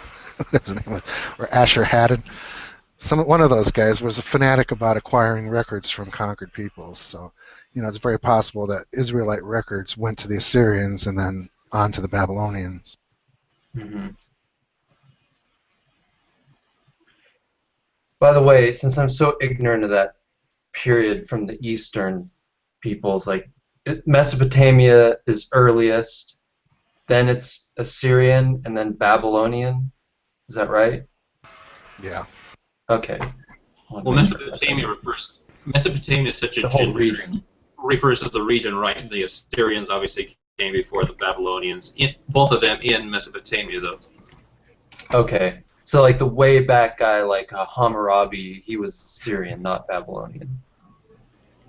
his name was, or Ashur-Haddon. One of those guys was a fanatic about acquiring records from conquered peoples. So, it's very possible that Israelite records went to the Assyrians and then on to the Babylonians. Mm-hmm. By the way, since I'm so ignorant of that period from the Eastern peoples, like Mesopotamia is earliest, then it's Assyrian, and then Babylonian. Is that right? Yeah. Okay. Well, Mesopotamia is such a the whole generic, region. refers to the region, right? The Assyrians obviously came before the Babylonians. Both of them in Mesopotamia, though. Okay. So like the way back guy, like Hammurabi, he was Syrian, not Babylonian.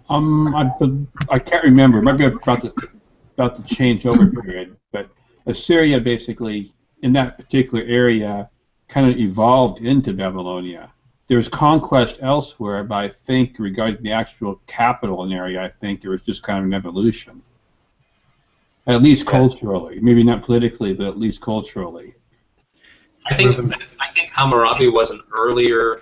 I can't remember. Maybe about the changeover period, but Assyria basically in that particular area kind of evolved into Babylonia. There was conquest elsewhere, but I think regarding the actual capital in the area, I think there was just kind of an evolution. At least culturally, maybe not politically, but at least culturally. I think Hammurabi was an earlier.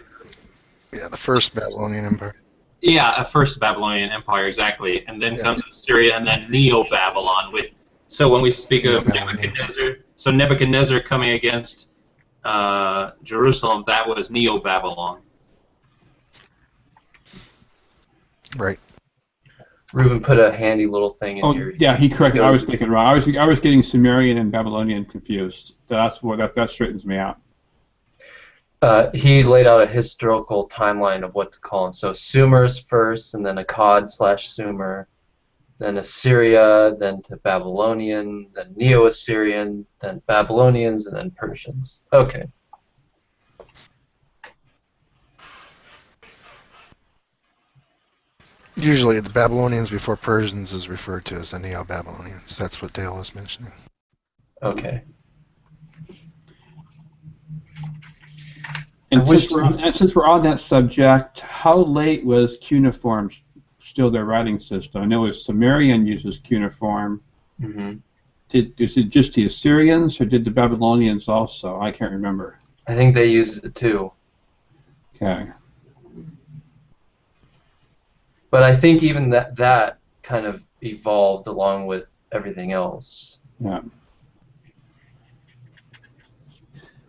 Yeah, the first Babylonian Empire. Yeah, a first Babylonian Empire, exactly, and then comes Assyria, and then Neo-Babylon. So when we speak of Nebuchadnezzar, so Nebuchadnezzar coming against Jerusalem, that was Neo-Babylon. Right. Reuben put a handy little thing in here. Yeah, he corrected. I was thinking wrong. I was getting Sumerian and Babylonian confused. That straightens me out. He laid out a historical timeline of what to call them. So Sumer's first, and then Akkad/Sumer, then Assyria, then to Babylonian, then Neo-Assyrian, then Babylonians, and then Persians. Okay. Usually the Babylonians before Persians is referred to as the Neo-Babylonians. That's what Dale was mentioning. Okay. And since we're on that subject, how late was cuneiform still their writing system? I know Sumerian uses cuneiform. Mm-hmm. Is it just the Assyrians, or did the Babylonians also? I can't remember. I think they used it too. Okay. But I think even that kind of evolved along with everything else. Yeah.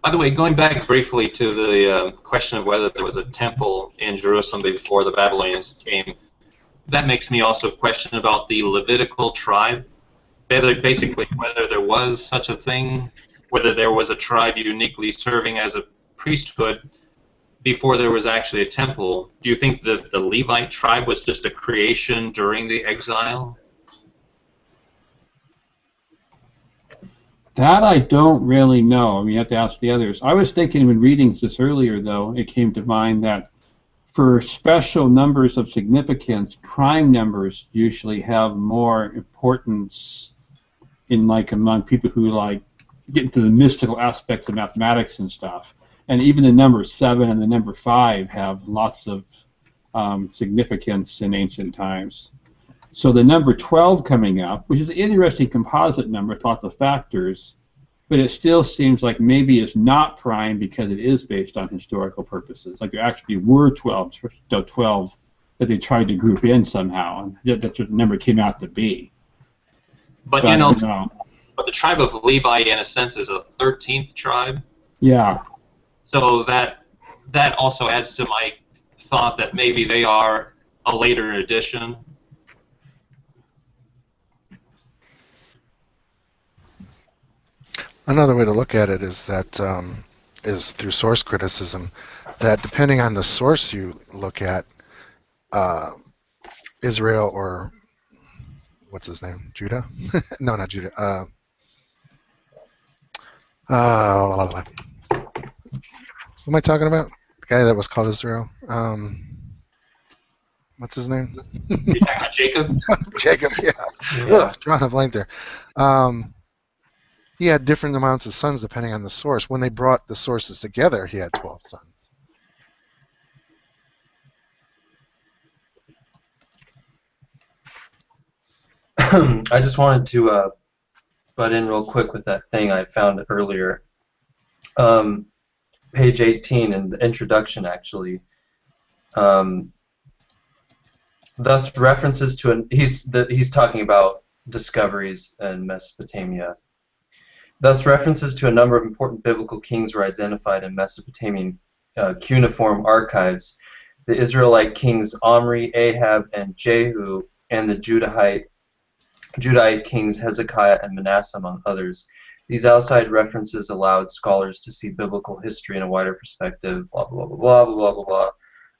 By the way, going back briefly to the question of whether there was a temple in Jerusalem before the Babylonians came, that makes me also question about the Levitical tribe. Basically, whether there was such a thing, whether there was a tribe uniquely serving as a priesthood before there was actually a temple. Do you think that the Levite tribe was just a creation during the exile? That I don't really know. I mean, you have to ask the others. I was thinking when reading this earlier, though, it came to mind that for special numbers of significance, prime numbers usually have more importance in among people who get into the mystical aspects of mathematics and stuff. And even the number 7 and the number 5 have lots of significance in ancient times. So the number 12 coming up, which is an interesting composite number with lots of factors, but it still seems like maybe it's not prime because it is based on historical purposes. Like there actually were 12 that they tried to group in somehow, and that's what the number came out to be. But but the tribe of Levi, in a sense, is a 13th tribe. Yeah. So that also adds to my thought that maybe they are a later addition. Another way to look at it is that is through source criticism. That depending on the source you look at, Israel or what's his name, Judah? No, not Judah. Who am I talking about? The guy that was called Israel. What's his name? Jacob. Jacob. Yeah. Ugh, drawing a blank there. He had different amounts of sons depending on the source. When they brought the sources together, he had 12 sons. I just wanted to butt in real quick with that thing I found earlier. Page 18 in the introduction, actually. Thus, references to he's talking about discoveries in Mesopotamia. Thus, references to a number of important biblical kings were identified in Mesopotamian cuneiform archives, the Israelite kings Omri, Ahab, and Jehu, and the Judahite kings Hezekiah and Manasseh, among others. These outside references allowed scholars to see biblical history in a wider perspective, blah, blah, blah, blah, blah, blah, blah,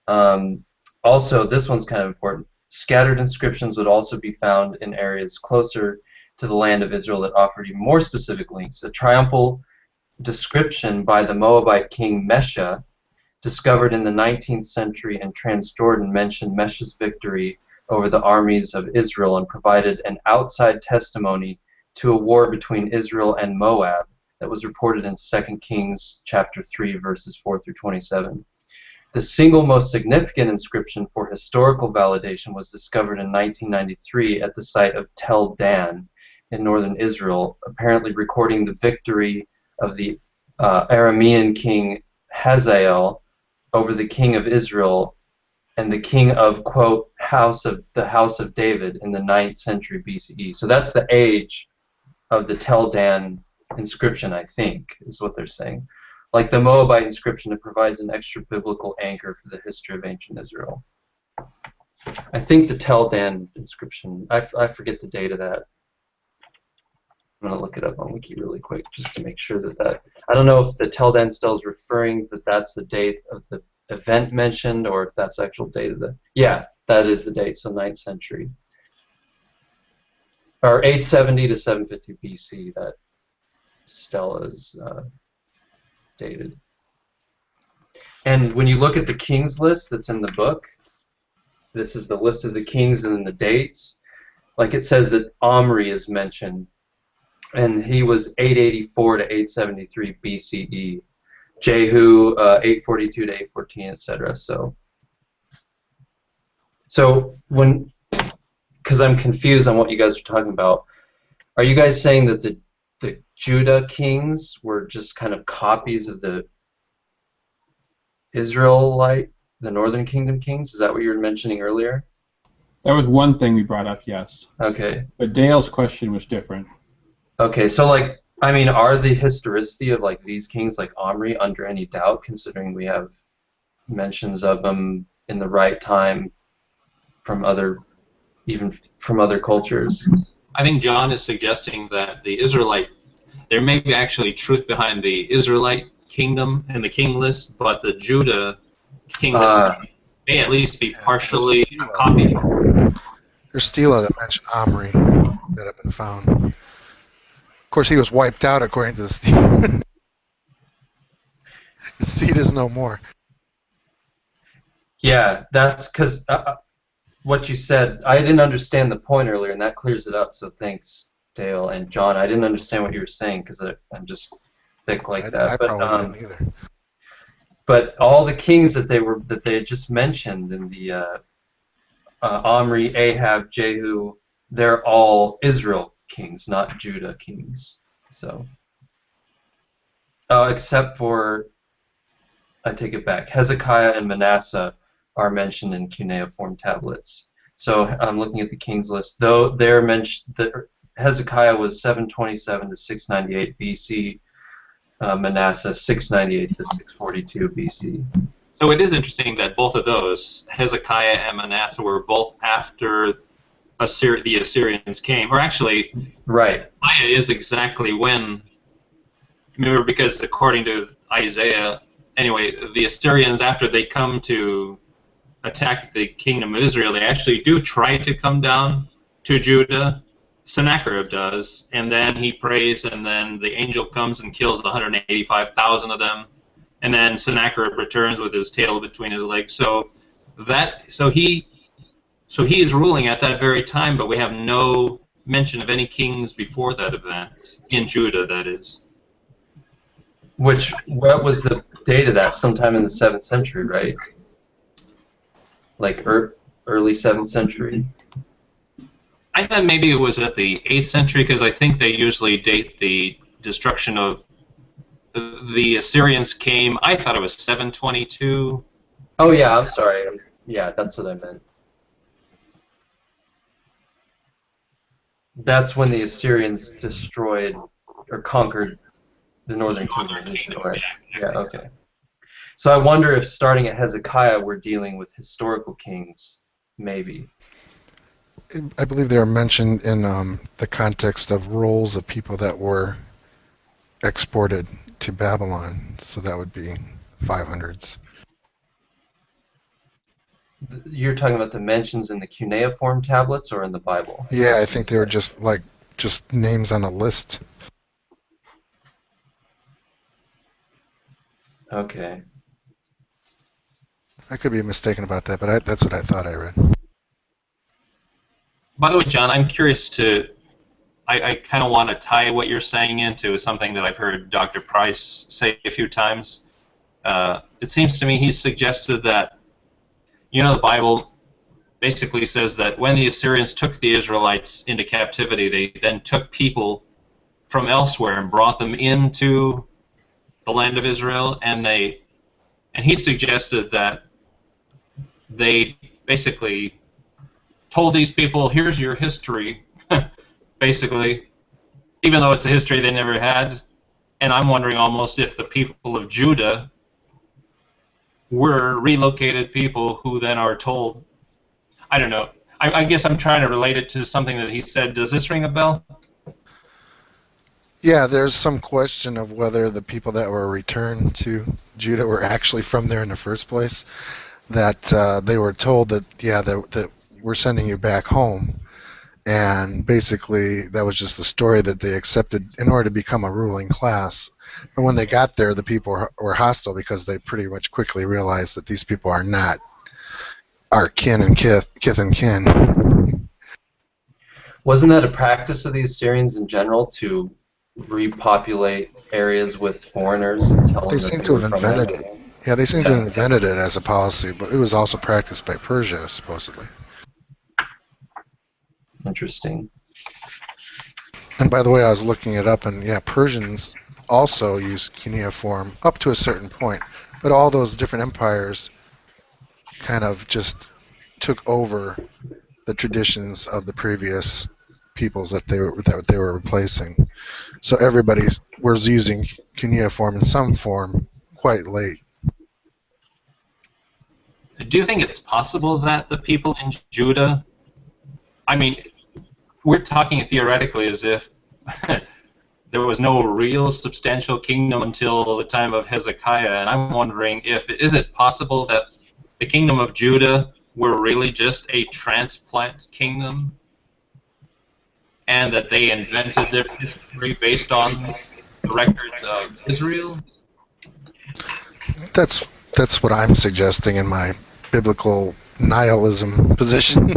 blah. Also, this one's kind of important. Scattered inscriptions would also be found in areas closer to the land of Israel that offered even more specific links. A triumphal description by the Moabite king Mesha, discovered in the 19th century in Transjordan, mentioned Mesha's victory over the armies of Israel and provided an outside testimony to a war between Israel and Moab that was reported in 2 Kings chapter 3, verses 4 through 27. The single most significant inscription for historical validation was discovered in 1993 at the site of Tel Dan in northern Israel, apparently recording the victory of the Aramean king Hazael over the king of Israel and the king of, quote, house of David in the 9th century BCE. So that's the age of the Tel Dan inscription, I think, is what they're saying. Like the Moabite inscription, it provides an extra biblical anchor for the history of ancient Israel. I think the Tel Dan inscription, I forget the date of that. I'm going to look it up on Wiki really quick just to make sure that I don't know if the Tel Dan still is referring that that's the date of the event mentioned or if that's the actual date of the... Yeah, that is the date, so 9th century. Or 870 to 750 BC, that stela is dated. And when you look at the kings list that's in the book, this is the list of the kings and then the dates. Like it says that Omri is mentioned, and he was 884 to 873 BCE. Jehu, 842 to 814, etc. So when, because I'm confused on what you guys are talking about, are you guys saying that the Judah kings were just kind of copies of the Israelite, the Northern Kingdom kings? Is that what you were mentioning earlier? That was one thing we brought up, yes. Okay. But Dale's question was different. Okay, so like, I mean, are the historicity of like these kings like Omri under any doubt, considering we have mentions of them in the right time from other, even from other cultures? I think John is suggesting that the Israelite, there may be actually truth behind the Israelite kingdom and the king list, but the Judah king list may at least be partially a copy. There's stela that mention Omri that have been found. Of course, he was wiped out according to the stela. His seed is no more. Yeah, that's because what you said, I didn't understand the point earlier, and that clears it up, so thanks, Dale and John. I didn't understand what you were saying because I'm just thick like that. I probably didn't either. But all the kings that they had just mentioned in the Omri, Ahab, Jehu, they're all Israel kings, not Judah kings. So, except for, I take it back, Hezekiah and Manasseh are mentioned in cuneiform tablets. So I'm looking at the kings list. Though they're mentioned, Hezekiah was 727 to 698 BC. Manasseh 698 to 642 BC. So it is interesting that both of those, Hezekiah and Manasseh, were both after the Assyrians came, or actually, right. Isaiah is exactly when. Remember, because according to Isaiah, anyway, the Assyrians, after they come to attack the kingdom of Israel, they actually do try to come down to Judah. Sennacherib does, and then he prays, and then the angel comes and kills 185,000 of them, and then Sennacherib returns with his tail between his legs. So he is ruling at that very time, but we have no mention of any kings before that event in Judah. That is. What was the date of that? Sometime in the 7th century, right? Like early 7th century. I thought maybe it was at the 8th century, because I think they usually date the destruction of the Assyrians came. I thought it was 722. Oh yeah, I'm sorry. Yeah, that's what I meant. That's when the Assyrians destroyed or conquered the northern kingdom. Right? Yeah, okay. So I wonder if starting at Hezekiah, we're dealing with historical kings, maybe. I believe they are mentioned in the context of rolls of people that were exported to Babylon, so that would be 500s. You're talking about the mentions in the cuneiform tablets or in the Bible? Yeah, I think they were just names on a list. Okay. I could be mistaken about that, but that's what I thought I read. By the way, John, I'm curious to. I kind of want to tie what you're saying into something that I've heard Dr. Price say a few times. It seems to me he's suggested that, the Bible basically says that when the Assyrians took the Israelites into captivity, they then took people from elsewhere and brought them into the land of Israel, and he suggested that they basically told these people, here's your history, basically, even though it's a history they never had. And I'm wondering almost if the people of Judah were relocated people who then are told, I don't know, I guess I'm trying to relate it to something that he said. Does this ring a bell? Yeah, there's some question of whether the people that were returned to Judah were actually from there in the first place, that they were told that, that we're sending you back home. And basically, that was just the story that they accepted in order to become a ruling class. But when they got there, the people were hostile because they pretty much quickly realized that these people are not our kin and kith and kin. Wasn't that a practice of the Assyrians in general to repopulate areas with foreigners and tell them They that seem they to were have from invented there? it. Yeah, they seem to have invented it as a policy, but it was also practiced by Persia, supposedly. Interesting. And by the way, I was looking it up, and yeah, Persians also use cuneiform up to a certain point, but all those different empires kind of just took over the traditions of the previous peoples that they were replacing. So everybody was using cuneiform in some form quite late. Do you think it's possible that the people in Judah, I mean, we're talking theoretically as if there was no real substantial kingdom until the time of Hezekiah, and I'm wondering is it possible that the kingdom of Judah were really just a transplant kingdom, and that they invented their history based on the records of Israel? That's what I'm suggesting in my biblical nihilism position.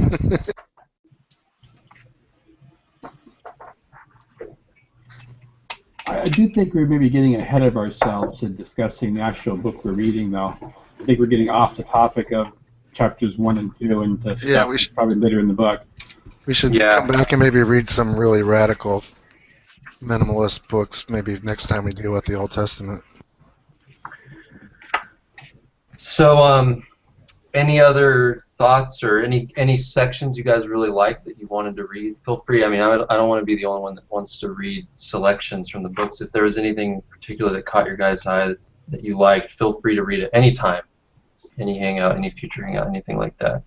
I do think we're maybe getting ahead of ourselves in discussing the actual book we're reading, though. I think we're getting off the topic of chapters 1 and 2 into stuff we should, probably later in the book. We should come back and maybe read some really radical minimalist books maybe next time we deal with the Old Testament. So, any other thoughts or any sections you guys really liked that you wanted to read? Feel free. I mean, I don't want to be the only one that wants to read selections from the books. If there was anything in particular that caught your guys' eye that you liked, feel free to read it anytime. Any Hangout, any future Hangout, anything like that.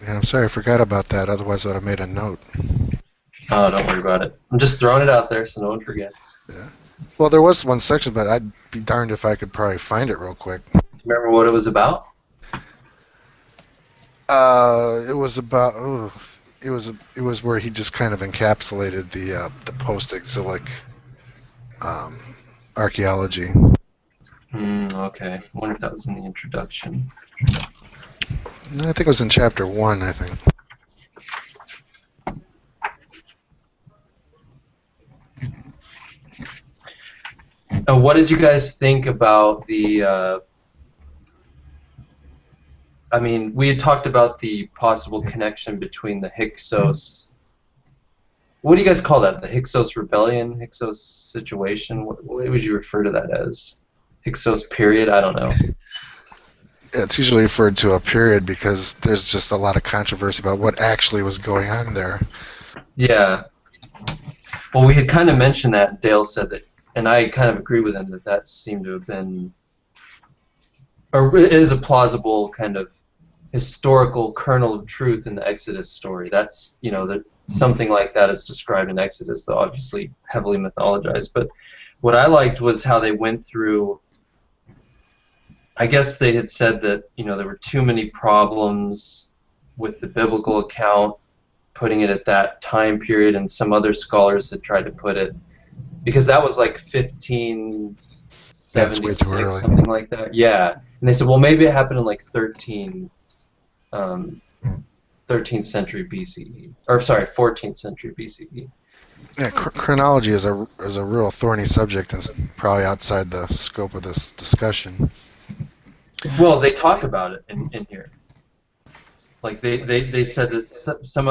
Yeah, I'm sorry I forgot about that. Otherwise, I would have made a note. Oh, don't worry about it. I'm just throwing it out there so no one forgets. Yeah. Well, there was one section, but I'd be darned if I could probably find it real quick. Remember what it was about? It was about. It was where he just kind of encapsulated the post-exilic archaeology. Okay. I wonder if that was in the introduction. No, I think it was in chapter 1. I think. What did you guys think about the? I mean, we had talked about the possible connection between the Hyksos. What do you guys call that? The Hyksos rebellion, Hyksos situation? What would you refer to that as? Hyksos period? I don't know. It's usually referred to a period because there's just a lot of controversy about what actually was going on there. Yeah. Well, we had kind of mentioned that. Dale said that, and I kind of agree with him that seemed to have been or it is a plausible kind of historical kernel of truth in the Exodus story. That's, that something like that is described in Exodus, though obviously heavily mythologized. But what I liked was how they went through. I guess they had said that there were too many problems with the biblical account, putting it at that time period, and some other scholars had tried to put it because that was like 1576, something like that. Yeah, and they said, well, maybe it happened in like 13th century BCE, or sorry, 14th century BCE. Yeah, chronology is a real thorny subject and probably outside the scope of this discussion. Well, they talk about it in here. Like they said that some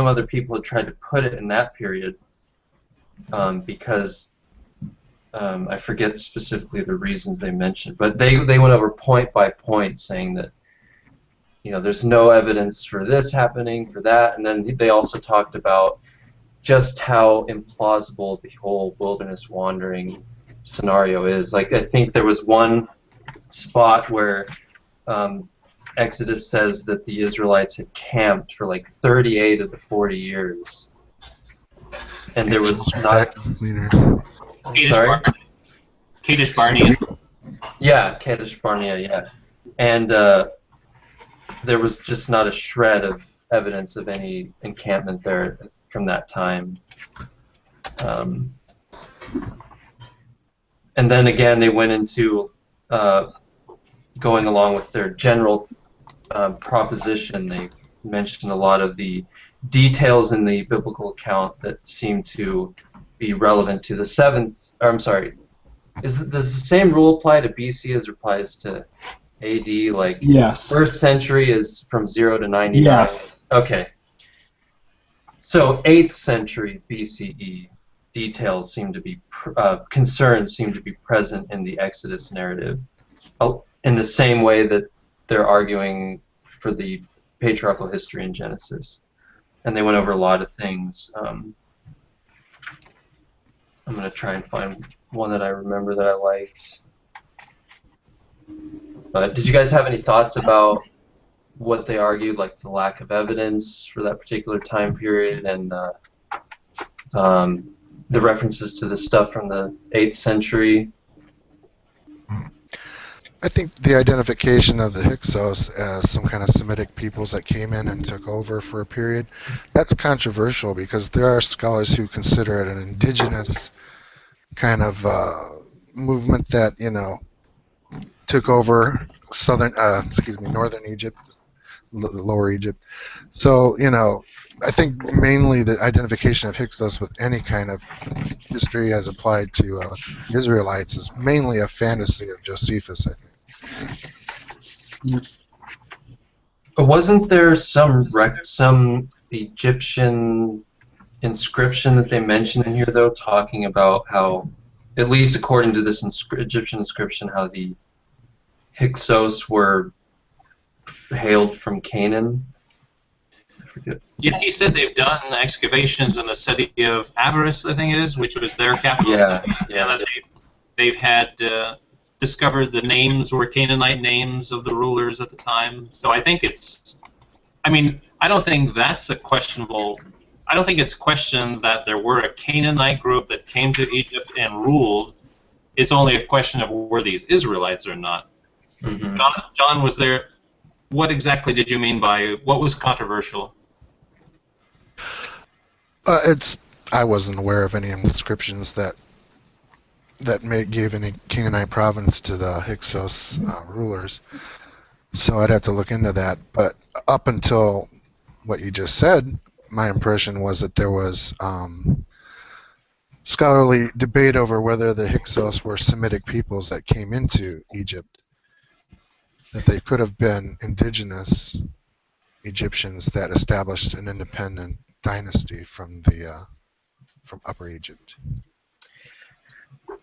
other people had tried to put it in that period because I forget specifically the reasons they mentioned, but they went over point by point saying that there's no evidence for this happening, for that, and then they also talked about just how implausible the whole wilderness wandering scenario is. Like, I think there was one spot where Exodus says that the Israelites had camped for like 38 of the 40 years, and there was not. Kadesh Barnea. Yeah, Kadesh Barnea. Yeah, and there was just not a shred of evidence of any encampment there from that time. And then again, they went into going along with their general proposition. They mentioned a lot of the details in the biblical account that seem to be relevant to the seventh. Or I'm sorry, does the same rule apply to BC as it applies to AD? Like, yes. First century is from 0 to 99. Yes. Okay. So 8th century BCE details seem to be concerns seem to be present in the Exodus narrative, in the same way that they're arguing for the patriarchal history in Genesis, and they went over a lot of things. I'm going to try and find one that I remember that I liked. Did you guys have any thoughts about what they argued, like the lack of evidence for that particular time period, and the references to the stuff from the 8th century? I think the identification of the Hyksos as some kind of Semitic peoples that came in and took over for a period, that's controversial because there are scholars who consider it an indigenous kind of movement that, took over northern Egypt, lower Egypt. So, I think mainly the identification of Hyksos with any kind of history as applied to Israelites is mainly a fantasy of Josephus, I think. But wasn't there some Egyptian inscription that they mentioned in here, though, talking about how, at least according to this Egyptian inscription, how the Hyksos were hailed from Canaan? I forget. Yeah, he said they've done excavations in the city of Avaris, I think it is, which was their capital city. Yeah. They've had discovered the names were Canaanite names of the rulers at the time. So I think I don't think that's a questionable. I don't think it's questioned that there were a Canaanite group that came to Egypt and ruled. It's only a question of were these Israelites or not. Mm-hmm. John, was there? What exactly did you mean by what was controversial? I wasn't aware of any inscriptions that gave any Canaanite province to the Hyksos rulers, so I'd have to look into that. But up until what you just said, my impression was that there was scholarly debate over whether the Hyksos were Semitic peoples that came into Egypt, that they could have been indigenous Egyptians that established an independent dynasty from Upper Egypt.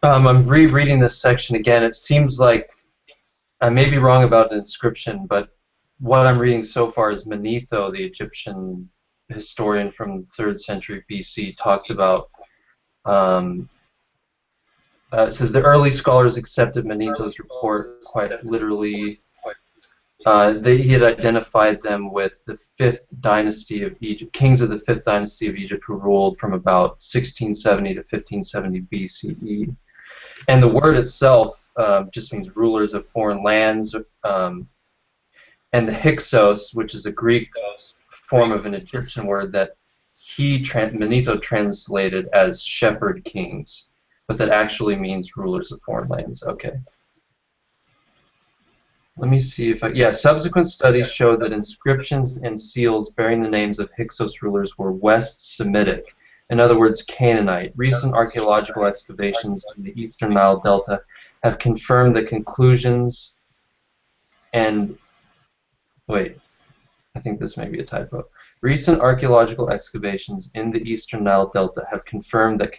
I'm rereading this section again. It seems like I may be wrong about the inscription, but what I'm reading so far is Manetho, the Egyptian historian from 3rd century BC, talks about it says the early scholars accepted Manetho's report quite literally. He had identified them with the 5th dynasty of Egypt, kings of the 5th dynasty of Egypt who ruled from about 1670 to 1570 BCE. And the word itself just means rulers of foreign lands. And the Hyksos, which is a Greek form of an Egyptian word that Manetho translated as shepherd kings, but that actually means rulers of foreign lands. Okay. Let me see if subsequent studies show that inscriptions and seals bearing the names of Hyksos rulers were West Semitic, in other words, Canaanite. Recent archaeological excavations in the eastern Nile Delta have confirmed the conclusions and... Wait, I think this may be a typo. Recent archaeological excavations in the eastern Nile Delta have confirmed that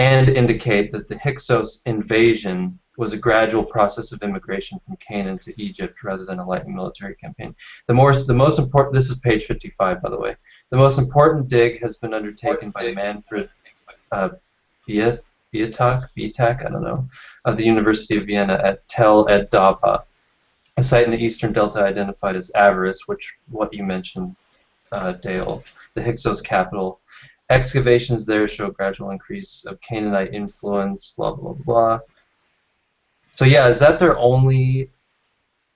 and indicate that the Hyksos invasion was a gradual process of immigration from Canaan to Egypt rather than a light military campaign. The most important, this is page 55 by the way, the most important dig has been undertaken by Manfred Bietak, I don't know, of the University of Vienna at Tel Ed Daba, a site in the eastern delta identified as Avaris, what you mentioned, Dale, the Hyksos capital. Excavations there show gradual increase of Canaanite influence, blah blah blah. So yeah, is that the only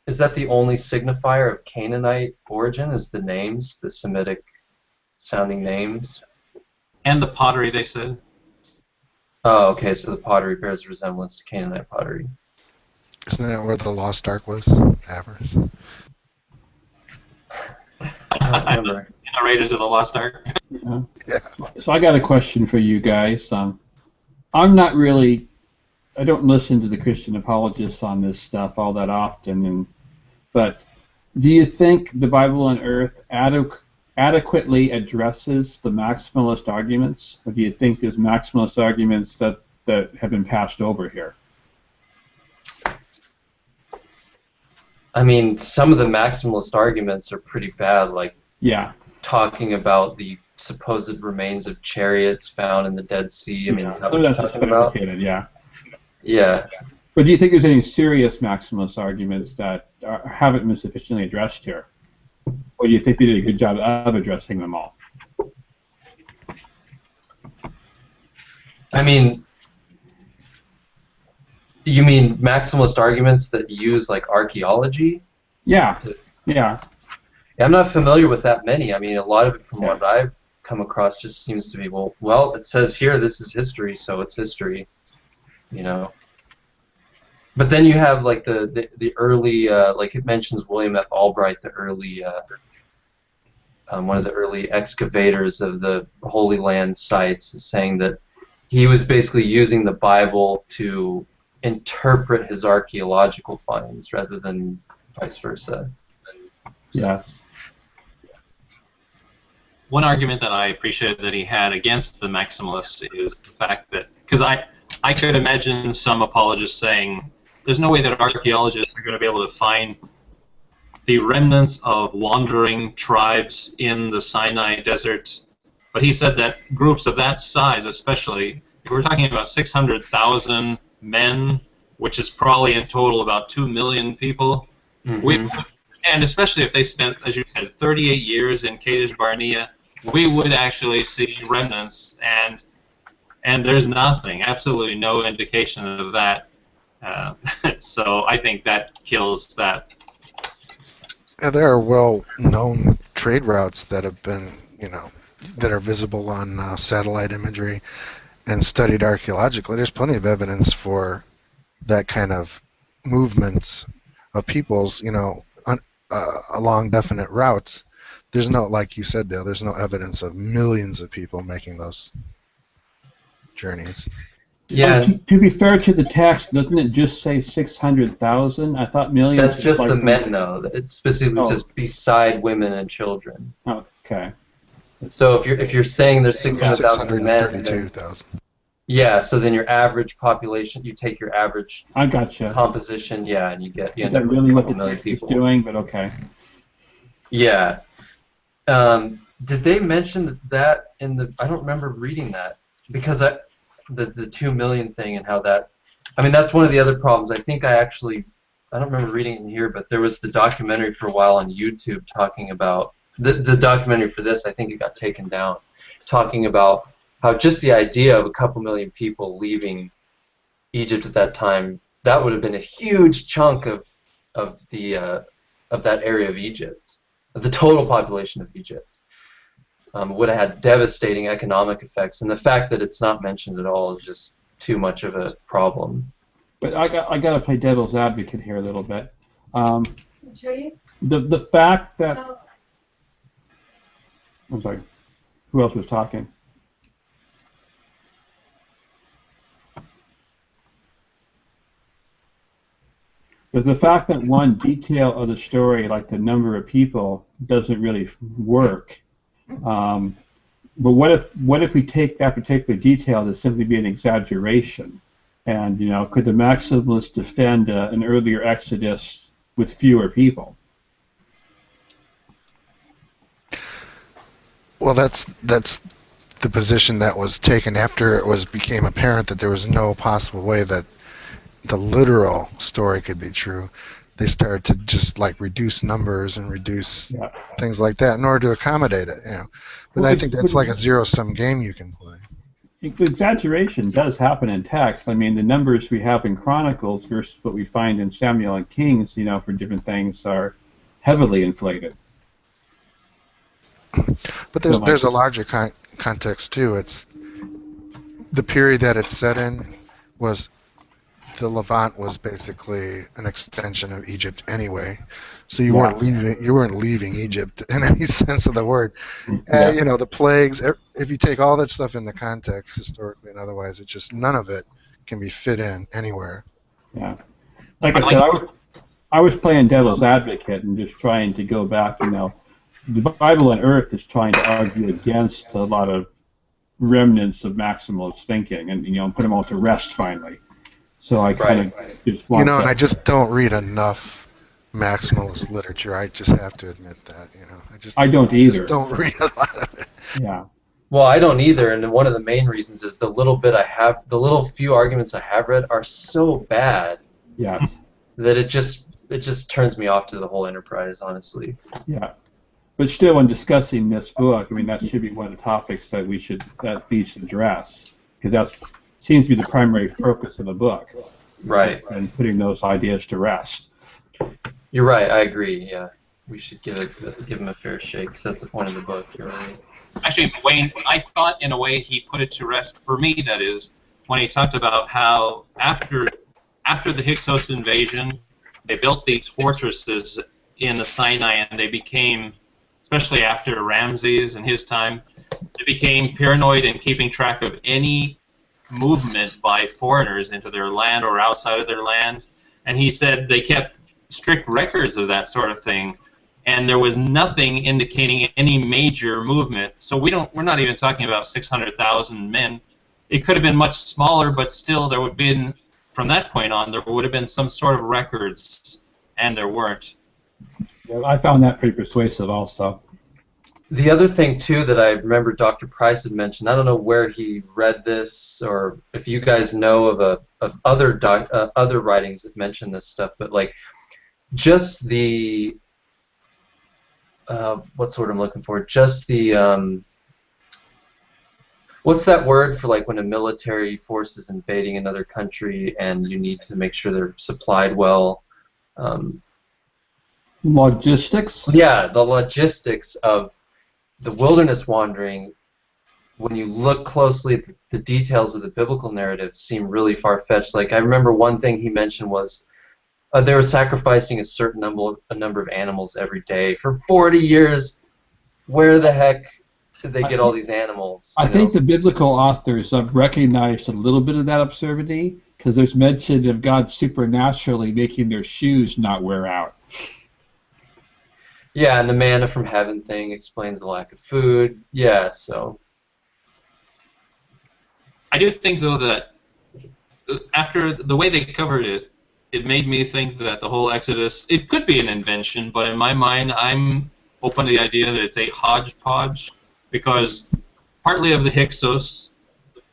signifier of Canaanite origin? Is the names, the Semitic sounding names? And the pottery, they said. Oh, okay, so the pottery bears a resemblance to Canaanite pottery. Isn't that where the Lost Ark was? Avarice. I don't remember. In the Raiders of the Lost Ark. Yeah. Yeah. So I got a question for you guys. I don't listen to the Christian apologists on this stuff all that often, but do you think the Bible Unearthed adequately addresses the maximalist arguments, or do you think there's maximalist arguments that have been passed over here? I mean, some of the maximalist arguments are pretty bad, like talking about the supposed remains of chariots found in the Dead Sea. I mean, is that what you're talking about? Yeah. But do you think there's any serious maximalist arguments that haven't been sufficiently addressed here? Or do you think they did a good job of addressing them all? I mean, you mean maximalist arguments that use like archaeology? Yeah. I'm not familiar with that many. I mean, a lot of it from what I've come across just seems to be, well, it says here this is history, so it's history, you know. But then you have like the early, like it mentions William F. Albright, the early, one of the early excavators of the Holy Land sites, is saying that he was basically using the Bible to interpret his archaeological finds rather than vice versa. Yes. One argument that I appreciated that he had against the maximalists is the fact that, because I could imagine some apologists saying, there's no way that archaeologists are going to be able to find the remnants of wandering tribes in the Sinai desert. But he said that groups of that size, especially, if we're talking about 600,000 men, which is probably in total about 2 million people, and especially if they spent, as you said, 38 years in Kadesh Barnea, we would actually see remnants, and there's nothing, absolutely no indication of that. So I think that kills that. Yeah, there are well-known trade routes that have been, that are visible on satellite imagery and studied archaeologically. There's plenty of evidence for that kind of movements of peoples, along definite routes. There's no, like you said, Dale, there's no evidence of millions of people making those journeys. Yeah. To be fair to the text, doesn't it just say 600,000? I thought millions. That's just like the men, though. It specifically says beside women and children. Okay. So if you're saying there's 600,000 men, yeah. So then your average population, you take your average composition, and you end up with really what a million people. Is doing, but okay. Yeah. Did they mention that in the? I don't remember reading that because the 2 million thing and how that. I mean, that's one of the other problems. I think I don't remember reading it in here, but there was the documentary for a while on YouTube talking about the documentary for this. I think it got taken down, talking about how just the idea of a couple million people leaving Egypt at that time, that would have been a huge chunk of that area of Egypt, of the total population of Egypt. Would have had devastating economic effects, and the fact that it's not mentioned at all is just too much of a problem. But I got to play devil's advocate here a little bit. Show you? The fact that I'm sorry, who else was talking? But the fact that one detail of the story, like the number of people, doesn't really work. But what if we take that particular detail to simply be an exaggeration? And could the maximalists defend an earlier Exodus with fewer people? Well, that's the position that was taken after it became apparent that there was no possible way that the literal story could be true. They started to just reduce numbers and reduce things like that in order to accommodate it. But I think that's like a zero-sum game you can play. Exaggeration does happen in text. I mean, the numbers we have in Chronicles versus what we find in Samuel and Kings, for different things, are heavily inflated. But there's a larger context too. It's the period that it's set in was the Levant was basically an extension of Egypt anyway, so you weren't leaving Egypt in any sense of the word. The plagues. If you take all that stuff into context, historically and otherwise, it's just none of it can be fit in anywhere. Yeah, like I said, I was playing devil's advocate and just trying to go back. The Bible Unearthed is trying to argue against a lot of remnants of maximalist thinking and put them all to rest finally. So I kind of just want and I just don't read enough maximalist literature. I just have to admit that. I don't either. Just don't read a lot of it. Yeah. Well, I don't either, and one of the main reasons is the little few arguments I have read are so bad. Yes. That it just turns me off to the whole enterprise, honestly. Yeah. But still, in discussing this book, I mean, that should be one of the topics that we should at least address, because that seems to be the primary focus of the book. Right. And putting those ideas to rest. You're right. I agree. Yeah, we should give him a fair shake, because that's the point of the book. You're right. Actually, Wayne, I thought in a way he put it to rest for me. That is, when he talked about how after the Hyksos invasion, they built these fortresses in the Sinai, and they became, especially after Ramses and his time, they became paranoid in keeping track of any movement by foreigners into their land or outside of their land. And he said they kept strict records of that sort of thing, and there was nothing indicating any major movement. So we're not even talking about 600,000 men. It could have been much smaller, but still there would have been, from that point on, there would have been some sort of records, and there weren't. Yeah, I found that pretty persuasive also. The other thing, too, that I remember Dr. Price had mentioned, I don't know where he read this or if you guys know of other writings that mention this stuff, but just the what's the word I'm looking for? Just the what's that word for when a military force is invading another country and you need to make sure they're supplied well? Logistics? Yeah, the logistics of the wilderness wandering, when you look closely at the details of the biblical narrative, seem really far-fetched. I remember one thing he mentioned was they were sacrificing a certain number of animals every day for 40 years. Where the heck did they get all these animals? I think the biblical authors have recognized a little bit of that absurdity, because there's mention of God supernaturally making their shoes not wear out. Yeah, and the manna from heaven thing explains the lack of food. Yeah, so. I do think, though, that after the way they covered it, it made me think that the whole Exodus, it could be an invention, but in my mind, I'm open to the idea that it's a hodgepodge, because partly of the Hyksos,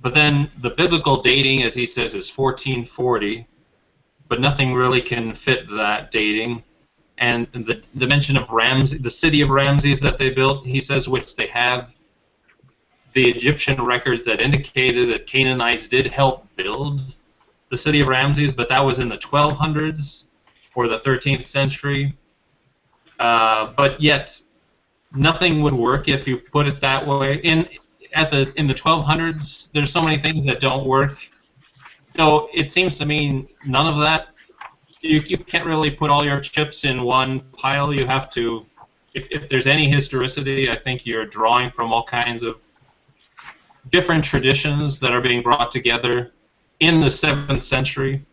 but then the biblical dating, as he says, is 1440, but nothing really can fit that dating. And the mention of Ramses, the city of Ramses that they built, he says, which they have the Egyptian records that indicated that Canaanites did help build the city of Ramses, but that was in the 1200s or the 13th century. But yet, nothing would work if you put it that way. In the 1200s, there's so many things that don't work. So it seems to me none of that. You can't really put all your chips in one pile. You have to, if there's any historicity, I think you're drawing from all kinds of different traditions that are being brought together in the 7th century.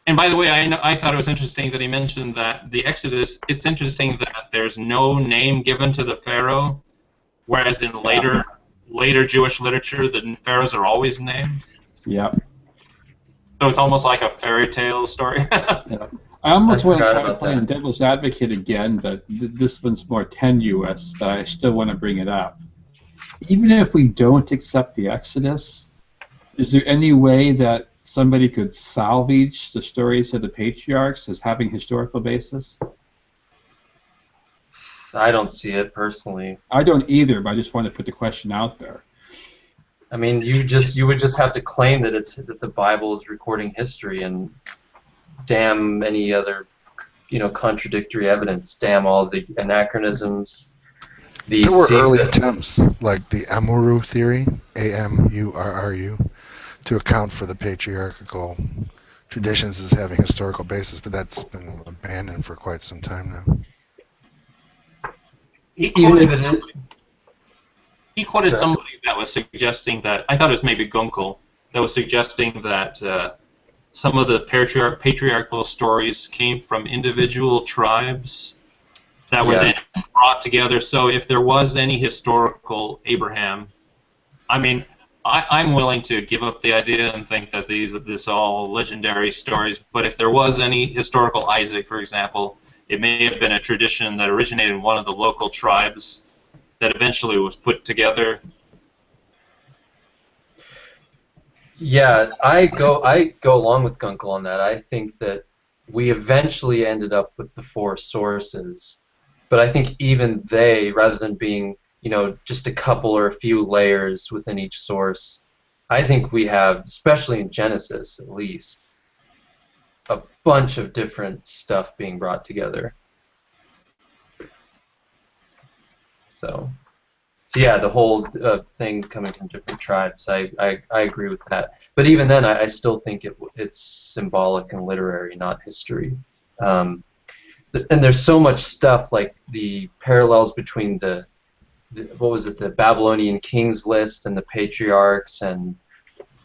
And by the way, I thought it was interesting that he mentioned that the Exodus, it's interesting that there's no name given to the Pharaoh, whereas in later Jewish literature, the pharaohs are always named. Yeah. So it's almost like a fairy tale story. Yeah. I almost want to forgot try to about play that. devil's advocate again, but this one's more tenuous, but I still want to bring it up. Even if we don't accept the Exodus, is there any way that somebody could salvage the stories of the patriarchs as having historical basis? I don't see it personally. I don't either, but I just want to put the question out there. I mean, you would just have to claim that that the Bible is recording history, and damn any other, contradictory evidence. Damn all the anachronisms. There were early attempts, like the Amurru theory, A-M-U-R-R-U, to account for the patriarchal traditions as having historical basis, but that's been abandoned for quite some time now. He quoted Sure. somebody that was suggesting that, I thought it was maybe Gunkel, that was suggesting that some of the patriarchal stories came from individual tribes that were then brought together. So if there was any historical Abraham, I mean, I'm willing to give up the idea and think that this all legendary stories, but if there was any historical Isaac, for example, it may have been a tradition that originated in one of the local tribes that eventually was put together. Yeah, I go along with Gunkel on that. I think that we eventually ended up with the 4 sources, but I think even they, rather than being just a couple or a few layers within each source, I think we have, especially in Genesis at least, a bunch of different stuff being brought together. So yeah, the whole thing coming from different tribes, I agree with that. But even then, I still think it's symbolic and literary, not history. And there's so much stuff, like the parallels between the Babylonian kings list and the patriarchs, and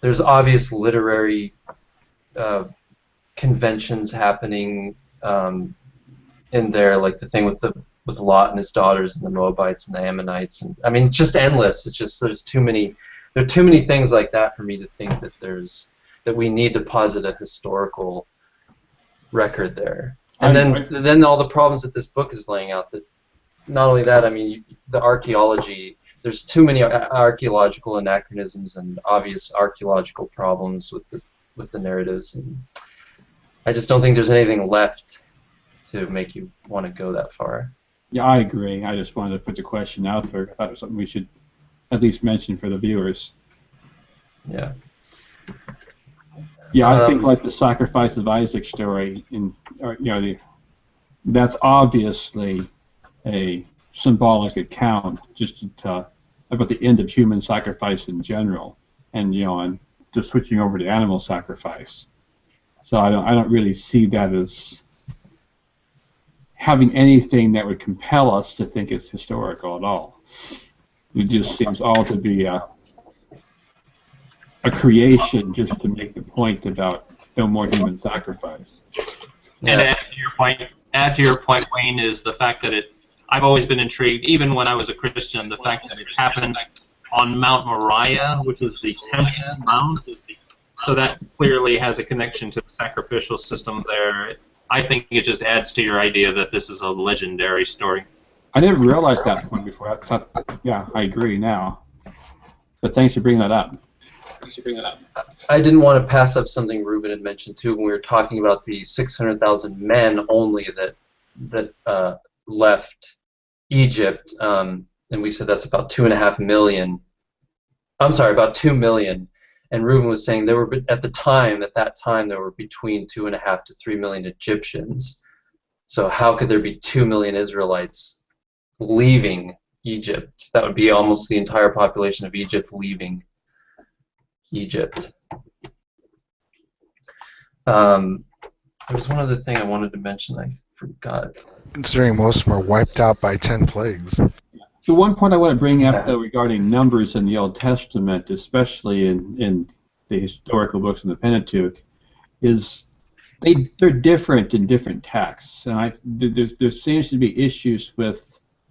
there's obvious literary conventions happening in there, like the thing with Lot and his daughters and the Moabites and the Ammonites, and I mean, it's just endless. It's just there are too many things like that for me to think that we need to posit a historical record there. And then all the problems that this book is laying out. That not only that, I mean, the archaeology. There's too many archaeological anachronisms and obvious archaeological problems with the narratives, and I just don't think there's anything left to make you want to go that far. Yeah, I agree. I just wanted to put the question out there. I thought it was something we should at least mention for the viewers. Yeah. Yeah, I think like the sacrifice of Isaac story, that's obviously a symbolic account just about the end of human sacrifice in general, and and just switching over to animal sacrifice. So I don't really see that as having anything that would compel us to think it's historical at all. It just seems all to be a creation just to make the point about no more human sacrifice. And add to your point, Wayne, is the fact that I've always been intrigued, even when I was a Christian, the fact that it happened on Mount Moriah, which is the Temple Mount. So that clearly has a connection to the sacrificial system there. I think it just adds to your idea that this is a legendary story. I didn't realize that point before. Yeah, I agree now. But thanks for bringing that up. I didn't want to pass up something Ruben had mentioned too when we were talking about the 600,000 men only that left Egypt, and we said that's about 2.5 million. I'm sorry, about 2 million. And Ruben was saying there were at that time there were between 2.5 to 3 million Egyptians. So how could there be 2 million Israelites leaving Egypt? That would be almost the entire population of Egypt leaving Egypt. There's one other thing I wanted to mention. I forgot. Considering most of them are wiped out by 10 plagues. The one point I want to bring up, though, regarding numbers in the Old Testament, especially in the historical books in the Pentateuch, is they're different in different texts. And there seems to be issues with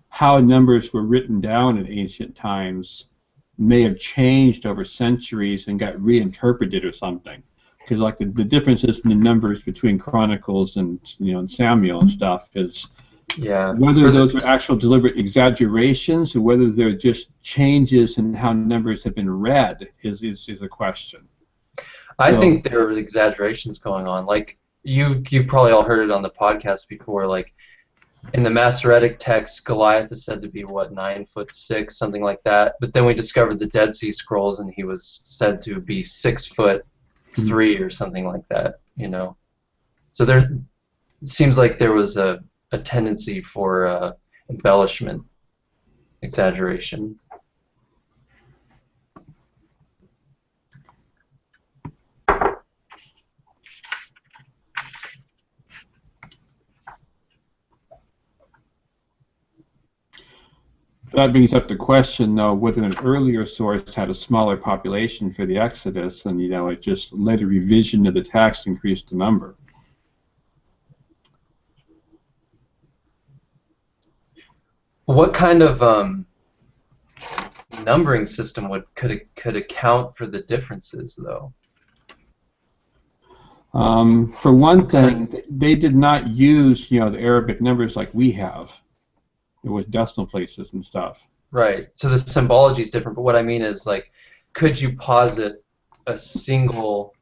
how numbers were written down in ancient times may have changed over centuries and got reinterpreted or something. Because like the differences in the numbers between Chronicles and and Samuel and stuff is whether those are actual deliberate exaggerations or whether they're just changes in how numbers have been read is a question. I think there are exaggerations going on. Like you probably all heard it on the podcast before. Like in the Masoretic text, Goliath is said to be 9'6", something like that. But then we discovered the Dead Sea Scrolls, and he was said to be 6'3" or something like that. So it seems like there was a tendency for embellishment, exaggeration. That brings up the question, though, whether an earlier source had a smaller population for the Exodus, and it just later revision of the text increased the number. What kind of numbering system could account for the differences, though? For one thing, they did not use the Arabic numbers like we have, with decimal places and stuff. Right. So the symbology is different, but what I mean is, like, could you posit a single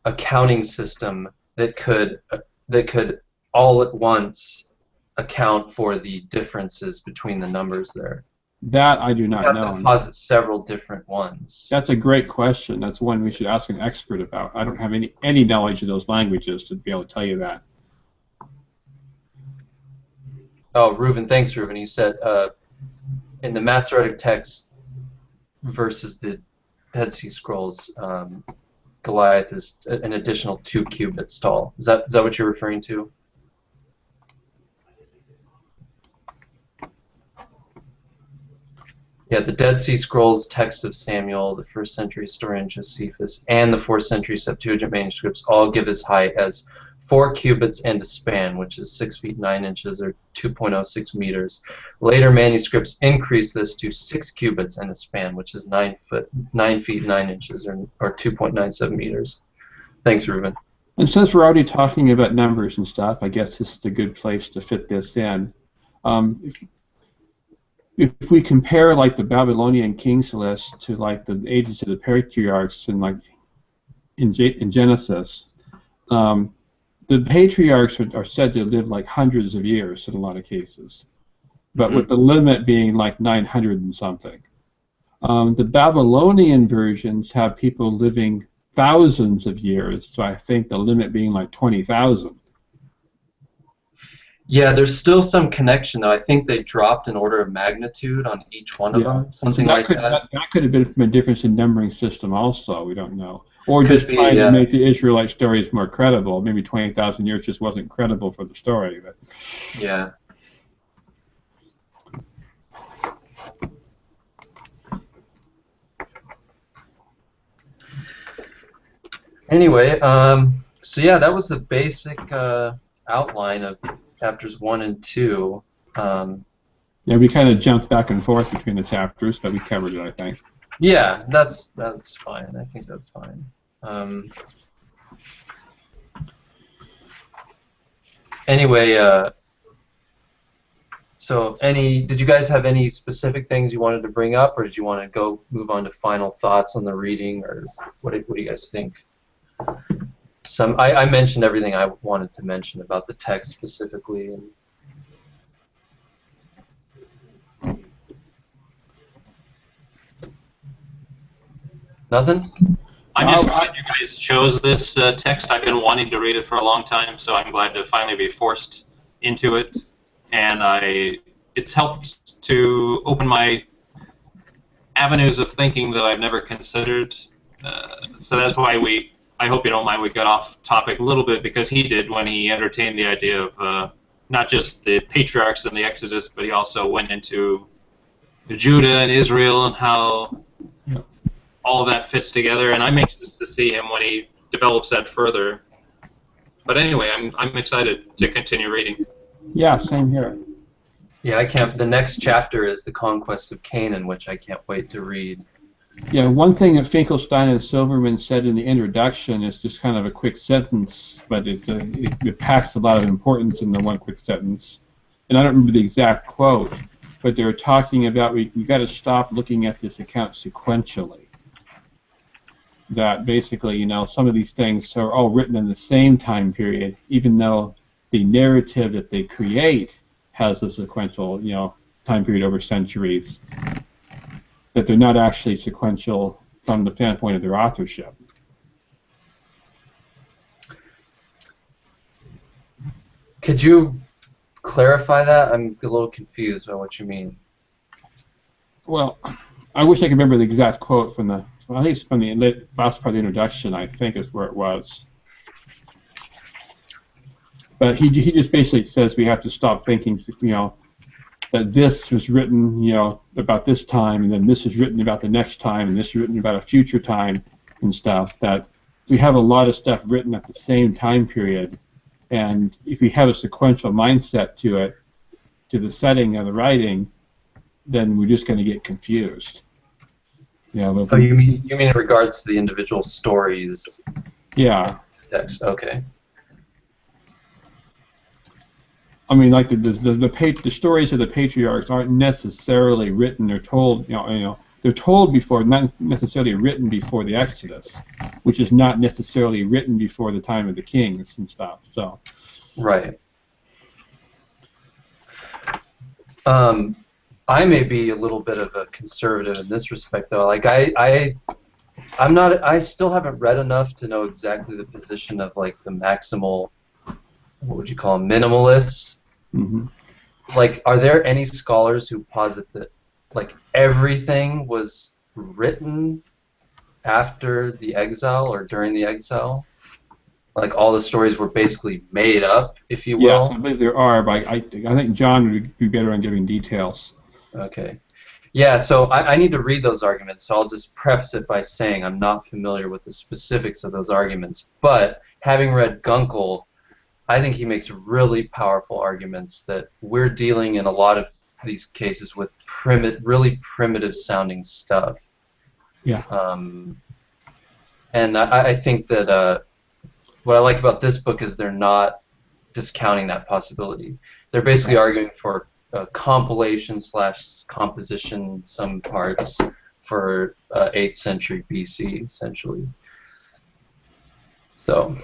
accounting system that could all at once account for the differences between the numbers there? That I do not know. Posit several different ones. That's a great question. That's one we should ask an expert about. I don't have any knowledge of those languages to be able to tell you that. Oh, Reuben, thanks, Reuben. He said in the Masoretic text versus the Dead Sea Scrolls, Goliath is an additional 2 cubits tall. Is that what you're referring to? Yeah, the Dead Sea Scrolls text of Samuel, the 1st century historian Josephus, and the 4th century Septuagint manuscripts all give his height as 4 cubits and a span, which is 6 feet 9 inches or 2.06 meters. Later manuscripts increase this to 6 cubits and a span, which is 9 feet 9 inches or 2.97 meters. Thanks, Reuben. And since we're already talking about numbers and stuff, I guess this is a good place to fit this in. If we compare like the Babylonian Kings list to like the ages of the patriarchs in Genesis, the patriarchs are said to live like hundreds of years in a lot of cases, but with the limit being like 900 and something. The Babylonian versions have people living thousands of years, so I think the limit being like 20,000. Yeah, there's still some connection, though. I think they dropped an order of magnitude on each one of them, something like that. That could have been from a difference in numbering system also, we don't know. Or just trying to make the Israelite stories more credible. Maybe 20,000 years just wasn't credible for the story. But. Yeah. Anyway, so yeah, that was the basic outline of chapters 1 and 2. Yeah, we kind of jumped back and forth between the chapters, but we covered it, I think. Yeah, that's fine. I think that's fine. Anyway, So, did you guys have any specific things you wanted to bring up, or did you want to move on to final thoughts on the reading, or what do you guys think? I mentioned everything I wanted to mention about the text specifically. Nothing? I'm just glad you guys chose this text. I've been wanting to read it for a long time, so I'm glad to finally be forced into it. And it's helped to open my avenues of thinking that I've never considered. So that's why I hope you don't mind, we got off topic a little bit, because he did when he entertained the idea of not just the patriarchs and the Exodus, but he also went into Judah and Israel and how all of that fits together. And I'm anxious to see him when he develops that further. But anyway, I'm excited to continue reading. Yeah, same here. Yeah, I can't. The next chapter is the conquest of Canaan, which I can't wait to read. Yeah, one thing that Finkelstein and Silberman said in the introduction is just kind of a quick sentence, but it packs a lot of importance in the one quick sentence. And I don't remember the exact quote, but they were talking about we got to stop looking at this account sequentially. That basically, you know, some of these things are all written in the same time period, even though the narrative that they create has a sequential, you know, time period over centuries. That they're not actually sequential from the standpoint of their authorship. Could you clarify that? I'm a little confused about what you mean. Well, I wish I could remember the exact quote from the, I think it's from the last part of the introduction, I think is where it was. But he just basically says we have to stop thinking, you know, that this was written, you know, about this time, and then this is written about the next time, and this is written about a future time and stuff. That we have a lot of stuff written at the same time period, and if we have a sequential mindset to it, to the setting of the writing, then we're just going to get confused. You know, oh, you mean in regards to the individual stories? Yeah. Text. Okay. I mean, like the stories of the patriarchs aren't necessarily written or told. You know, they're told before, not necessarily written before the Exodus, which is not necessarily written before the time of the kings and stuff. So. Right. I may be a little bit of a conservative in this respect, though. Like I'm not. I still haven't read enough to know exactly the position of like the maximal. What would you call them? Minimalists. Mm-hmm. Like, are there any scholars who posit that, like, everything was written after the exile or during the exile? Like, all the stories were basically made up, if you will? Yes, I believe there are, but I think John would be better on giving details. Okay. Yeah, so I need to read those arguments, so I'll just preface it by saying I'm not familiar with the specifics of those arguments. But having read Gunkel, I think he makes really powerful arguments that we're dealing in a lot of these cases with really primitive sounding stuff. Yeah. And I think that what I like about this book is they're not discounting that possibility. They're basically arguing for a compilation / composition, some parts, for 8th century BC, essentially. So.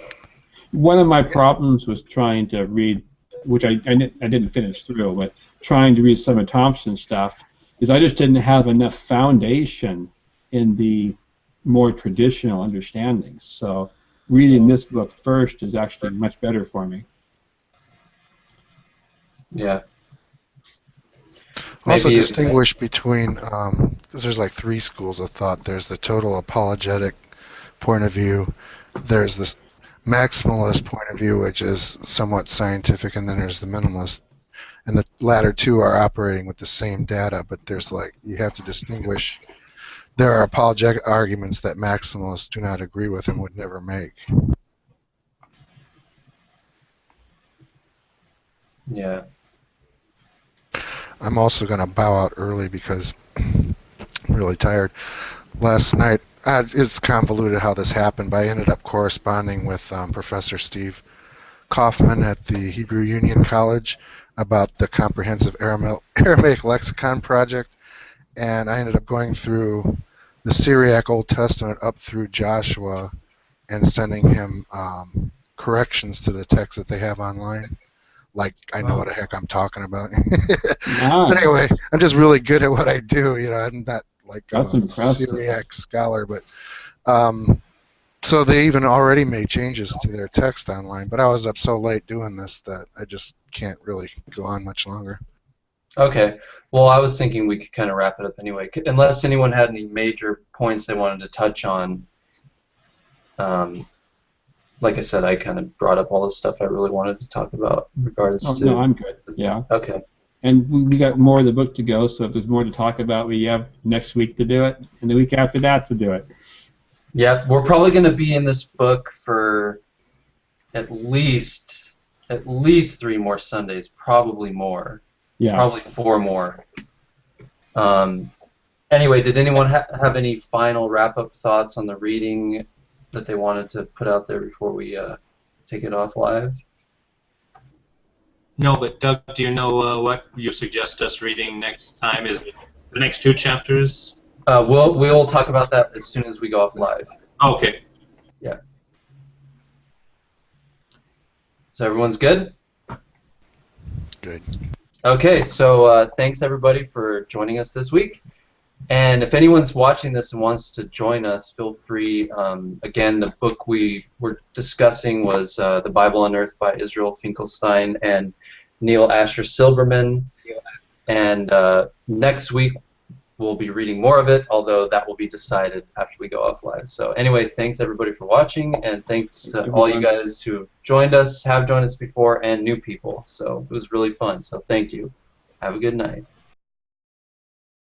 One of my problems was trying to read, which I didn't finish through, but trying to read some of Thompson's stuff, is I just didn't have enough foundation in the more traditional understandings. So reading this book first is actually much better for me. Yeah. Also distinguish between, because there's like 3 schools of thought. There's the total apologetic point of view. There's this maximalist point of view, which is somewhat scientific, and then there's the minimalist. And the latter two are operating with the same data, but there's like, you have to distinguish. There are apologetic arguments that maximalists do not agree with and would never make. Yeah. I'm also going to bow out early because I'm really tired. Last night, it's convoluted how this happened, but I ended up corresponding with Professor Steve Kaufman at the Hebrew Union College about the Comprehensive Aramaic Lexicon Project, and I ended up going through the Syriac Old Testament up through Joshua and sending him corrections to the text that they have online. Like, I know what the heck I'm talking about. But anyway, I'm just really good at what I do. I'm not like a Syriac scholar, but so they even already made changes to their text online. But I was up so late doing this that I just can't really go on much longer. Okay. Well, I was thinking we could kind of wrap it up anyway, unless anyone had any major points they wanted to touch on. Like I said, I kind of brought up all the stuff I really wanted to talk about in regards to... No, I'm good. Yeah. Okay. And we got more of the book to go, so if there's more to talk about, we have next week to do it, and the week after that to do it. Yeah, we're probably going to be in this book for at least 3 more Sundays, probably more. Yeah. Probably 4 more. Anyway, did anyone have any final wrap-up thoughts on the reading that they wanted to put out there before we take it off live? No, but Doug, do you know what you suggest us reading next time? Is it the next 2 chapters? We'll talk about that as soon as we go off live. Okay. Yeah. So everyone's good? Good. Okay, so thanks everybody for joining us this week. And if anyone's watching this and wants to join us, feel free. Again, the book we were discussing was The Bible Unearthed by Israel Finkelstein and Neil Asher Silberman. And next week we'll be reading more of it, although that will be decided after we go offline. So anyway, thanks everybody for watching, and thanks to all you guys who have joined us before, and new people. So it was really fun, so thank you. Have a good night.